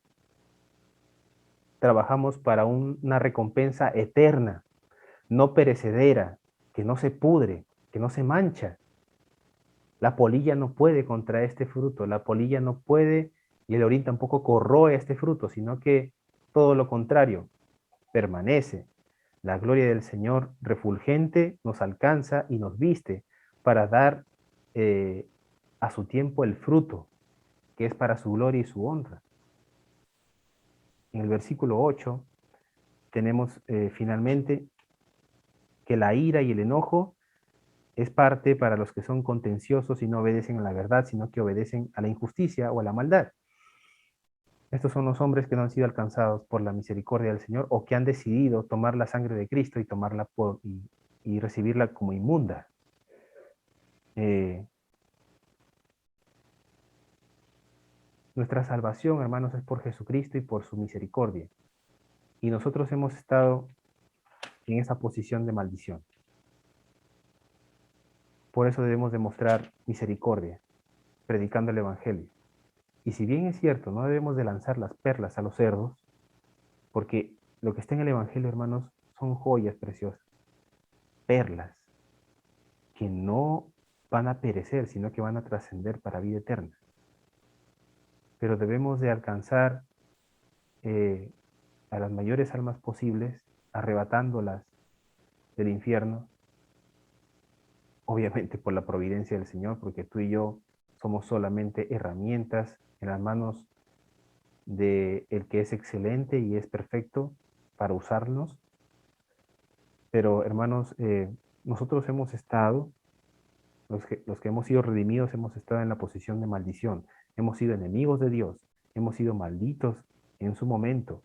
trabajamos para una recompensa eterna, no perecedera, que no se pudre, que no se mancha. La polilla no puede contra este fruto, la polilla no puede y el orín tampoco corroe este fruto, sino que todo lo contrario, permanece. La gloria del Señor refulgente nos alcanza y nos viste para dar eh, a su tiempo el fruto, que es para su gloria y su honra. En el versículo 8 tenemos finalmente que la ira y el enojo es parte para los que son contenciosos y no obedecen a la verdad, sino que obedecen a la injusticia o a la maldad. Estos son los hombres que no han sido alcanzados por la misericordia del Señor o que han decidido tomar la sangre de Cristo y tomarla y recibirla como inmunda. Nuestra salvación, hermanos, es por Jesucristo y por su misericordia. Y nosotros hemos estado en esa posición de maldición. Por eso debemos demostrar misericordia, predicando el Evangelio. Y si bien es cierto, no debemos de lanzar las perlas a los cerdos, porque lo que está en el Evangelio, hermanos, son joyas preciosas, perlas, que no van a perecer, sino que van a trascender para vida eterna. Pero debemos de alcanzar a las mayores almas posibles, arrebatándolas del infierno, obviamente por la providencia del Señor, porque tú y yo somos solamente herramientas en las manos de el que es excelente y es perfecto para usarnos. Pero hermanos, nosotros hemos estado, los que hemos sido redimidos, hemos estado en la posición de maldición. Hemos sido enemigos de Dios, hemos sido malditos en su momento,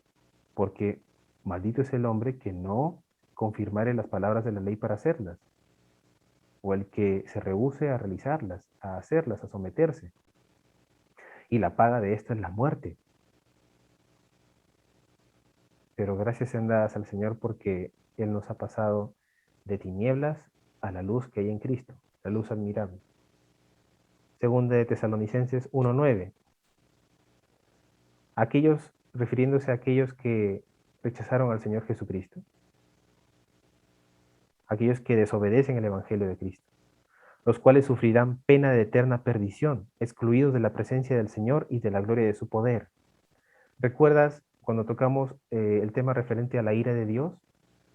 porque maldito es el hombre que no confirmare las palabras de la ley para hacerlas, o el que se rehúse a realizarlas, a hacerlas, a someterse. Y la paga de esto es la muerte. Pero gracias sean dadas al Señor porque Él nos ha pasado de tinieblas a la luz que hay en Cristo, la luz admirable. Segunda de Tesalonicenses 1:9. Aquellos, refiriéndose a aquellos que rechazaron al Señor Jesucristo, aquellos que desobedecen el Evangelio de Cristo, los cuales sufrirán pena de eterna perdición, excluidos de la presencia del Señor y de la gloria de su poder. ¿Recuerdas cuando tocamos el tema referente a la ira de Dios?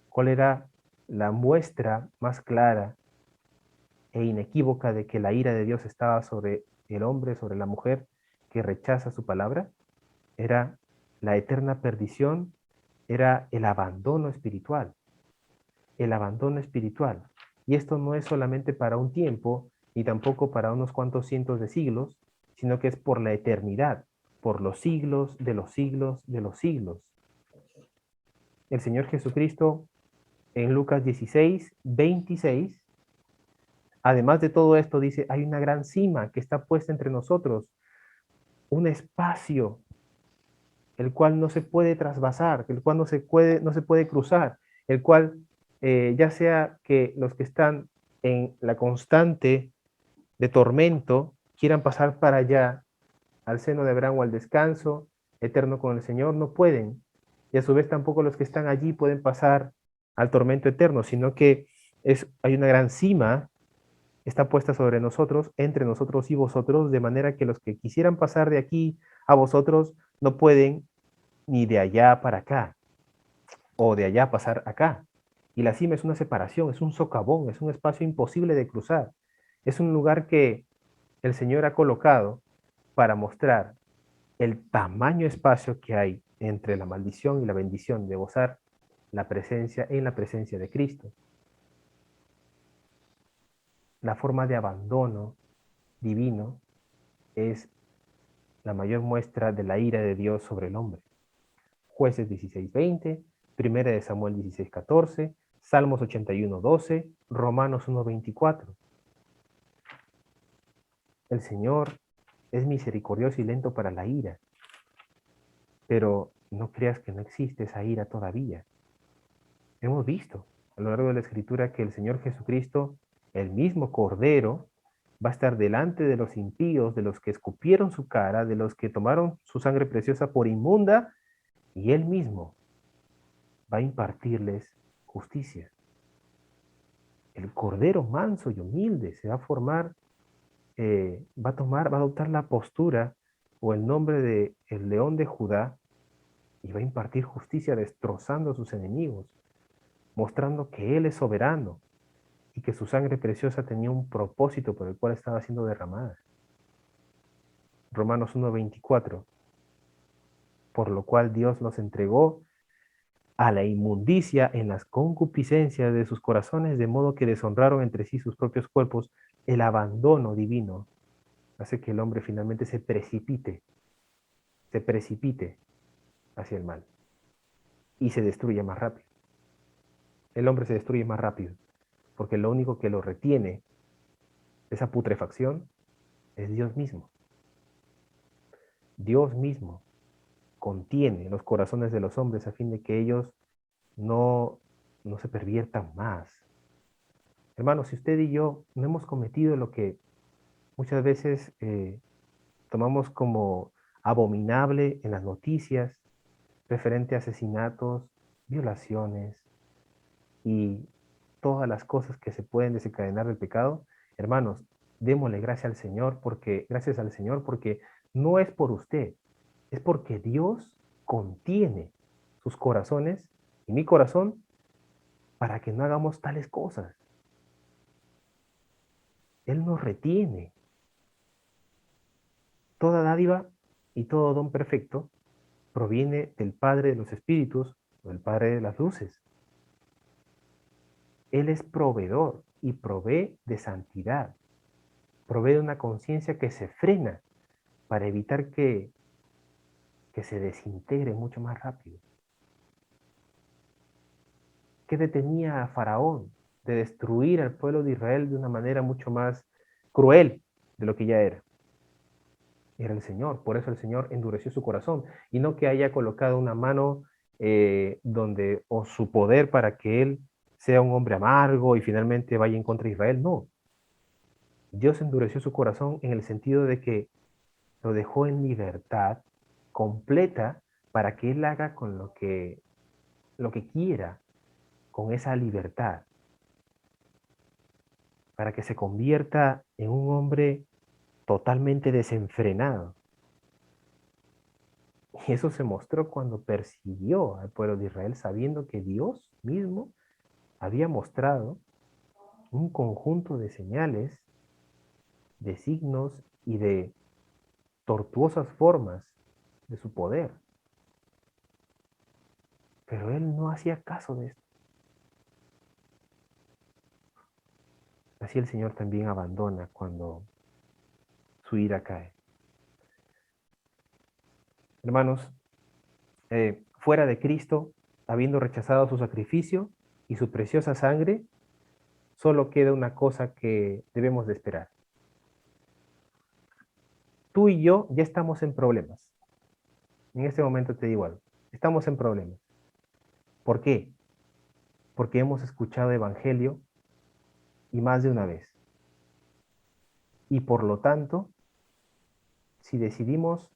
¿Cuál era la muestra más clara e inequívoca de que la ira de Dios estaba sobre el hombre, sobre la mujer que rechaza su palabra? Era la eterna perdición, era el abandono espiritual. El abandono espiritual. Y esto no es solamente para un tiempo, ni tampoco para unos cuantos cientos de siglos, sino que es por la eternidad, por los siglos de los siglos de los siglos. El Señor Jesucristo en Lucas 16, 26, además de todo esto, dice, hay una gran cima que está puesta entre nosotros, un espacio el cual no se puede trasvasar, el cual no se puede cruzar, el cual ya sea que los que están en la constante de tormento quieran pasar para allá, al seno de Abraham o al descanso eterno con el Señor, no pueden. Y a su vez tampoco los que están allí pueden pasar al tormento eterno, sino que hay una gran cima, está puesta sobre nosotros, entre nosotros y vosotros, de manera que los que quisieran pasar de aquí a vosotros no pueden ni de allá para acá, o de allá pasar acá. Y la cima es una separación, es un socavón, es un espacio imposible de cruzar. Es un lugar que el Señor ha colocado para mostrar el tamaño espacio que hay entre la maldición y la bendición de gozar la presencia en la presencia de Cristo. La forma de abandono divino es la mayor muestra de la ira de Dios sobre el hombre. Jueces 16:20, Primera de Samuel 16:14, Salmos 81:12, Romanos 1:24. El Señor es misericordioso y lento para la ira, pero no creas que no existe esa ira todavía. Hemos visto a lo largo de la Escritura que el Señor Jesucristo, el mismo Cordero, va a estar delante de los impíos, de los que escupieron su cara, de los que tomaron su sangre preciosa por inmunda, y Él mismo va a impartirles justicia. El Cordero manso y humilde se va a formar, va a adoptar la postura o el nombre de el León de Judá y va a impartir justicia destrozando a sus enemigos, mostrando que Él es soberano y que su sangre preciosa tenía un propósito por el cual estaba siendo derramada. Romanos 1:24, por lo cual Dios los entregó a la inmundicia en las concupiscencias de sus corazones, de modo que deshonraron entre sí sus propios cuerpos. El abandono divino hace que el hombre finalmente se precipite hacia el mal y se destruye más rápido. El hombre se destruye más rápido porque lo único que lo retiene, esa putrefacción, es Dios mismo. Dios mismo contiene los corazones de los hombres a fin de que ellos no se perviertan más. Hermanos, si usted y yo no hemos cometido lo que muchas veces tomamos como abominable en las noticias, referente a asesinatos, violaciones y todas las cosas que se pueden desencadenar del pecado, hermanos, démosle gracias al Señor porque no es por usted, es porque Dios contiene sus corazones y mi corazón para que no hagamos tales cosas. Él nos retiene. Toda dádiva y todo don perfecto proviene del Padre de los Espíritus, o del Padre de las Luces. Él es proveedor y provee de santidad, provee de una conciencia que se frena para evitar que se desintegre mucho más rápido. ¿Qué detenía a Faraón de destruir al pueblo de Israel de una manera mucho más cruel de lo que ya era? Era el Señor, por eso el Señor endureció su corazón, y no que haya colocado una mano o su poder para que él sea un hombre amargo y finalmente vaya en contra de Israel, no. Dios endureció su corazón en el sentido de que lo dejó en libertad completa para que Él haga con lo que quiera, con esa libertad, para que se convierta en un hombre totalmente desenfrenado. Y eso se mostró cuando persiguió al pueblo de Israel, sabiendo que Dios mismo había mostrado un conjunto de señales, de signos y de tortuosas formas de su poder. Pero él no hacía caso de esto. Así el Señor también abandona cuando su ira cae. Hermanos, fuera de Cristo, habiendo rechazado su sacrificio y su preciosa sangre, solo queda una cosa que debemos de esperar. Tú y yo ya estamos en problemas. En este momento te digo algo. Estamos en problemas. ¿Por qué? Porque hemos escuchado Evangelio y más de una vez. Y por lo tanto, si decidimos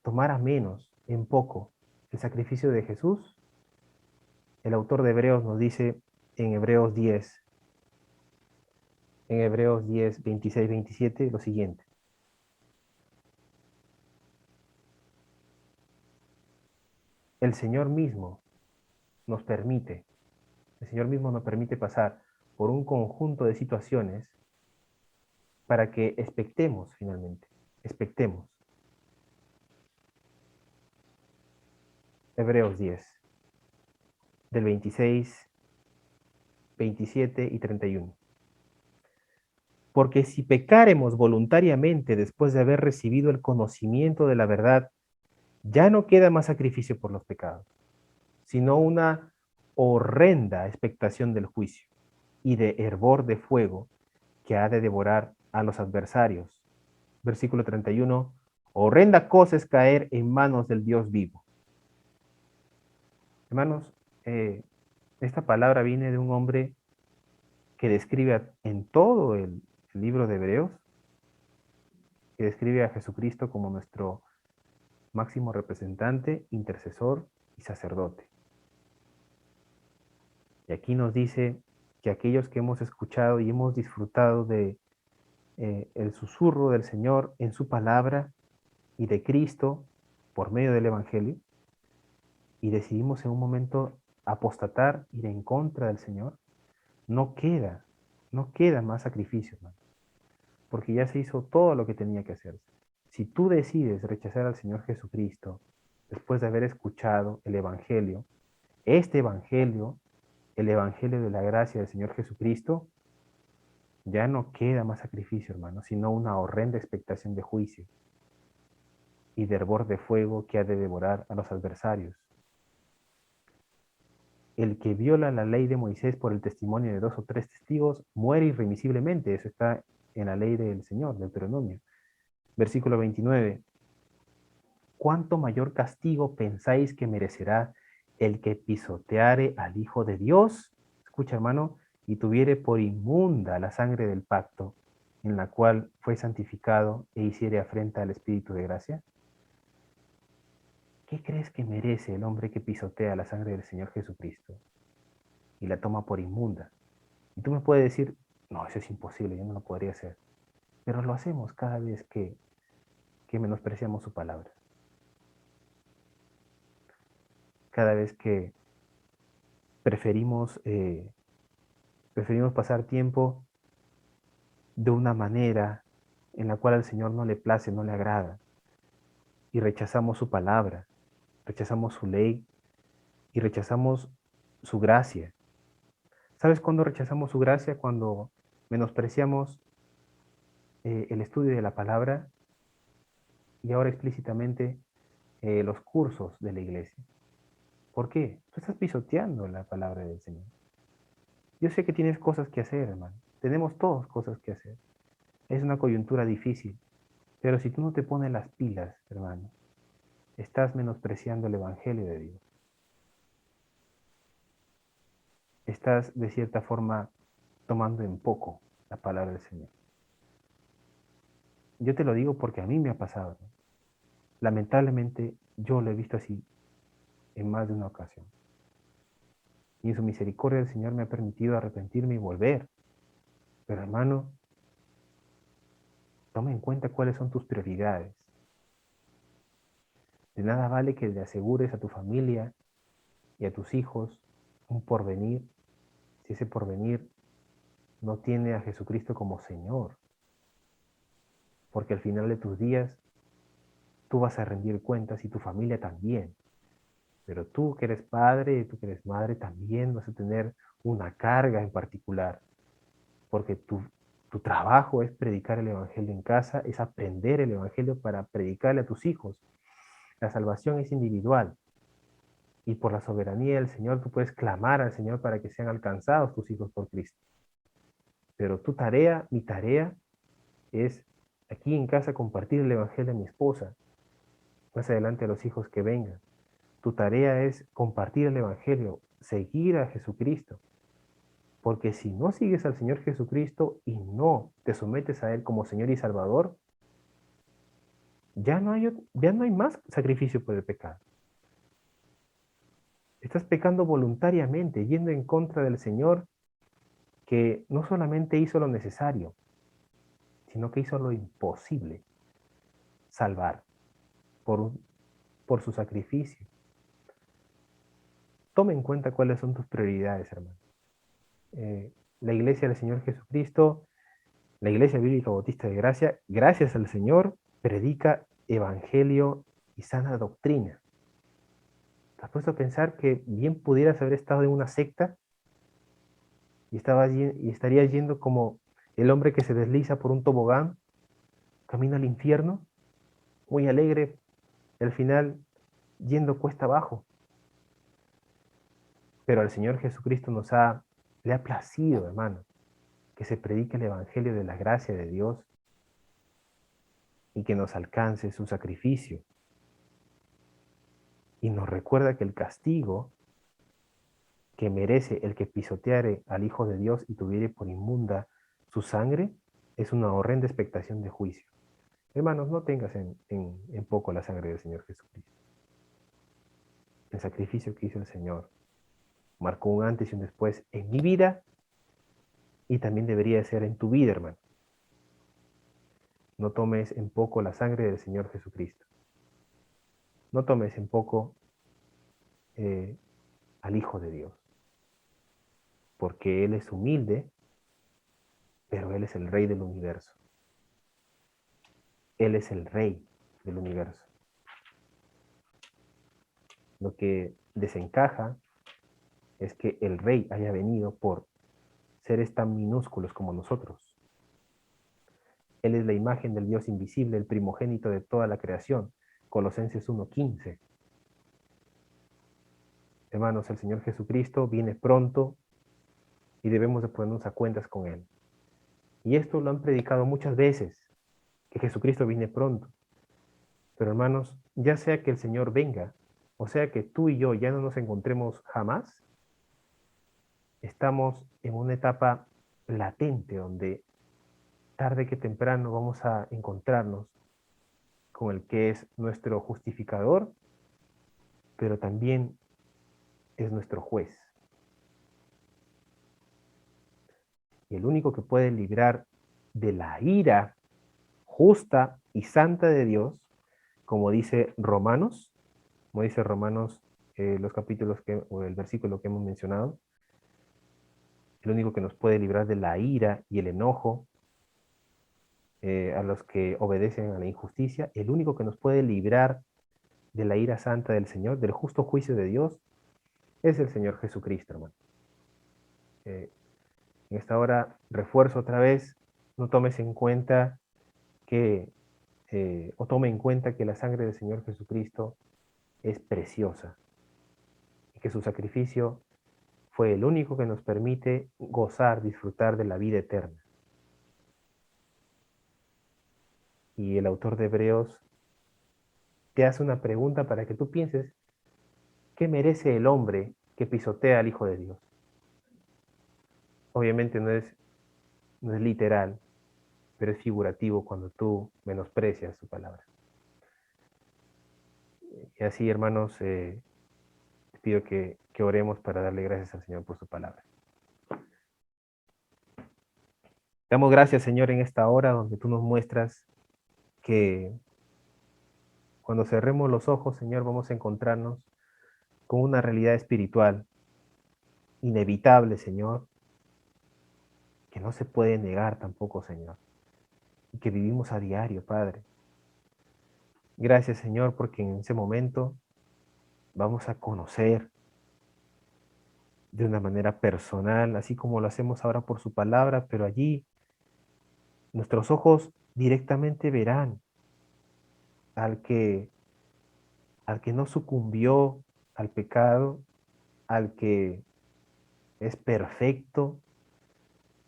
tomar a menos, en poco, el sacrificio de Jesús, el autor de Hebreos nos dice en Hebreos 10, 26, 27, lo siguiente. El Señor mismo nos permite, el Señor mismo nos permite pasar por un conjunto de situaciones para que expectemos finalmente, expectemos. Hebreos 10, del 26, 27 y 31. Porque si pecáremos voluntariamente después de haber recibido el conocimiento de la verdad, ya no queda más sacrificio por los pecados, sino una horrenda expectación del juicio y de hervor de fuego que ha de devorar a los adversarios. Versículo 31. Horrenda cosa es caer en manos del Dios vivo. Hermanos, esta palabra viene de un hombre que describe en todo el libro de Hebreos, que describe a Jesucristo como nuestro máximo representante, intercesor y sacerdote. Y aquí nos dice que aquellos que hemos escuchado y hemos disfrutado de el susurro del Señor en su palabra y de Cristo por medio del Evangelio, y decidimos en un momento apostatar, ir en contra del Señor, no queda más sacrificio, hermano, porque ya se hizo todo lo que tenía que hacerse. Si tú decides rechazar al Señor Jesucristo después de haber escuchado el Evangelio, este Evangelio, el Evangelio de la gracia del Señor Jesucristo, ya no queda más sacrificio, hermano, sino una horrenda expectación de juicio y de hervor de fuego que ha de devorar a los adversarios. El que viola la ley de Moisés por el testimonio de 2 o 3 testigos muere irremisiblemente. Eso está en la ley del Señor, del Deuteronomio. Versículo 29. ¿Cuánto mayor castigo pensáis que merecerá el que pisoteare al Hijo de Dios? Escucha, hermano, y tuviere por inmunda la sangre del pacto, en la cual fue santificado e hiciere afrenta al Espíritu de gracia. ¿Qué crees que merece el hombre que pisotea la sangre del Señor Jesucristo y la toma por inmunda? Y tú me puedes decir, no, eso es imposible, yo no lo podría hacer. Pero lo hacemos cada vez que menospreciamos su palabra. Cada vez que preferimos, preferimos pasar tiempo de una manera en la cual al Señor no le place, no le agrada. Y rechazamos su palabra, rechazamos su ley y rechazamos su gracia. ¿Sabes cuándo rechazamos su gracia? Cuando menospreciamos el estudio de la palabra y ahora explícitamente los cursos de la iglesia. ¿Por qué? Tú estás pisoteando la palabra del Señor. Yo sé que tienes cosas que hacer, hermano. Tenemos todos cosas que hacer. Es una coyuntura difícil. Pero si tú no te pones las pilas, hermano, estás menospreciando el Evangelio de Dios. Estás, de cierta forma, tomando en poco la palabra del Señor. Yo te lo digo porque a mí me ha pasado, ¿no? Lamentablemente, yo lo he visto así en más de una ocasión. Y en su misericordia el Señor me ha permitido arrepentirme y volver. Pero hermano, toma en cuenta cuáles son tus prioridades. De nada vale que le asegures a tu familia y a tus hijos un porvenir si ese porvenir no tiene a Jesucristo como Señor. Porque al final de tus días tú vas a rendir cuentas y tu familia también. Pero tú que eres padre, tú que eres madre, también vas a tener una carga en particular. Porque tu trabajo es predicar el Evangelio en casa, es aprender el Evangelio para predicarle a tus hijos. La salvación es individual. Y por la soberanía del Señor, tú puedes clamar al Señor para que sean alcanzados tus hijos por Cristo. Pero tu tarea, mi tarea, es aquí en casa compartir el Evangelio a mi esposa, más adelante a los hijos que vengan. Tu tarea es compartir el Evangelio, seguir a Jesucristo. Porque si no sigues al Señor Jesucristo y no te sometes a Él como Señor y Salvador, ya no hay más sacrificio por el pecado. Estás pecando voluntariamente, yendo en contra del Señor que no solamente hizo lo necesario, sino que hizo lo imposible, salvar por, por su sacrificio. Toma en cuenta cuáles son tus prioridades, hermano. La iglesia del Señor Jesucristo, la iglesia bíblica bautista de gracia, gracias al Señor, predica evangelio y sana doctrina. ¿Te has puesto a pensar que bien pudieras haber estado en una secta y estarías yendo como el hombre que se desliza por un tobogán, camino al infierno, muy alegre, y al final yendo cuesta abajo? Pero al Señor Jesucristo le ha placido, hermano, que se predique el evangelio de la gracia de Dios y que nos alcance su sacrificio. Y nos recuerda que el castigo que merece el que pisoteare al Hijo de Dios y tuviere por inmunda su sangre es una horrenda expectación de juicio. Hermanos, no tengas en poco la sangre del Señor Jesucristo. El sacrificio que hizo el Señor marcó un antes y un después en mi vida y también debería ser en tu vida, hermano. No tomes en poco la sangre del Señor Jesucristo. No tomes en poco eh, al Hijo de Dios, porque Él es humilde, pero Él es el Rey del universo. Él es el Rey del universo. Lo que desencaja es que el Rey haya venido por seres tan minúsculos como nosotros. Él es la imagen del Dios invisible, el primogénito de toda la creación. Colosenses 1:15. Hermanos, el Señor Jesucristo viene pronto y debemos de ponernos a cuentas con Él. Y esto lo han predicado muchas veces, que Jesucristo viene pronto. Pero hermanos, ya sea que el Señor venga, o sea que tú y yo ya no nos encontremos jamás, estamos en una etapa latente donde tarde que temprano vamos a encontrarnos con el que es nuestro justificador, pero también es nuestro juez. Y el único que puede librar de la ira justa y santa de Dios, como dice Romanos, los capítulos o el versículo que hemos mencionado, el único que nos puede librar de la ira y el enojo a los que obedecen a la injusticia, el único que nos puede librar de la ira santa del Señor, del justo juicio de Dios, es el Señor Jesucristo, hermano. En esta hora refuerzo otra vez, no tomes en cuenta o tome en cuenta que la sangre del Señor Jesucristo es preciosa y que su sacrificio fue el único que nos permite gozar, disfrutar de la vida eterna. Y el autor de Hebreos te hace una pregunta para que tú pienses, ¿qué merece el hombre que pisotea al Hijo de Dios? Obviamente no es literal, pero es figurativo cuando tú menosprecias su palabra. Y así, hermanos, te pido que oremos para darle gracias al Señor por su palabra. Damos gracias, Señor, en esta hora donde tú nos muestras que cuando cerremos los ojos, Señor, vamos a encontrarnos con una realidad espiritual inevitable, Señor, que no se puede negar tampoco, Señor, y que vivimos a diario, Padre. Gracias, Señor, porque en ese momento vamos a conocer de una manera personal, así como lo hacemos ahora por su palabra, pero allí nuestros ojos directamente verán al que, al que no sucumbió al pecado, al que es perfecto,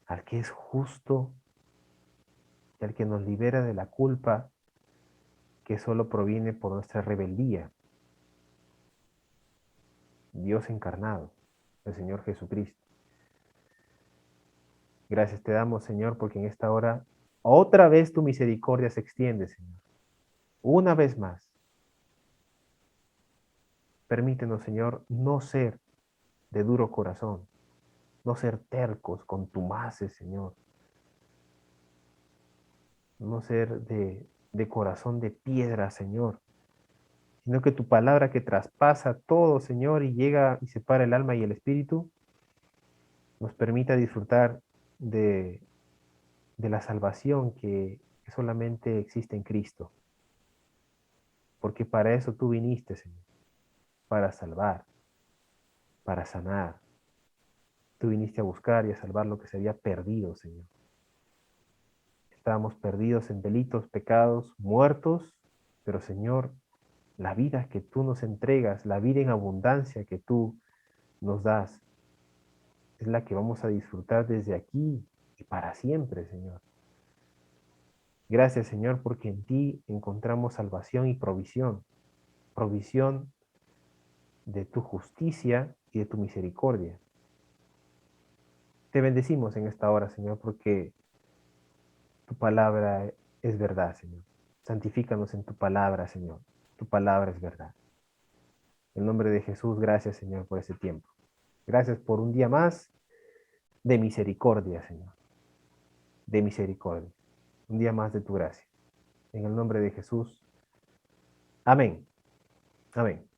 al que es justo y al que nos libera de la culpa que solo proviene por nuestra rebeldía. Dios encarnado, el Señor Jesucristo. Gracias te damos, Señor, porque en esta hora otra vez tu misericordia se extiende, Señor. Una vez más. Permítenos, Señor, no ser de duro corazón, no ser tercos, contumaces, Señor. No ser de corazón de piedra, Señor, sino que tu palabra que traspasa todo, Señor, y llega y separa el alma y el espíritu, nos permita disfrutar de, de la salvación que solamente existe en Cristo. Porque para eso tú viniste, Señor, para salvar, para sanar. Tú viniste a buscar y a salvar lo que se había perdido, Señor. Estábamos perdidos en delitos, pecados, muertos, pero Señor, la vida que tú nos entregas, la vida en abundancia que tú nos das, es la que vamos a disfrutar desde aquí y para siempre, Señor. Gracias, Señor, porque en ti encontramos salvación y provisión. Provisión de tu justicia y de tu misericordia. Te bendecimos en esta hora, Señor, porque tu palabra es verdad, Señor. Santifícanos en tu palabra, Señor. Tu palabra es verdad. En el nombre de Jesús, gracias, Señor, por ese tiempo. Gracias por un día más de misericordia, Señor. De misericordia. Un día más de tu gracia. En el nombre de Jesús. Amén. Amén.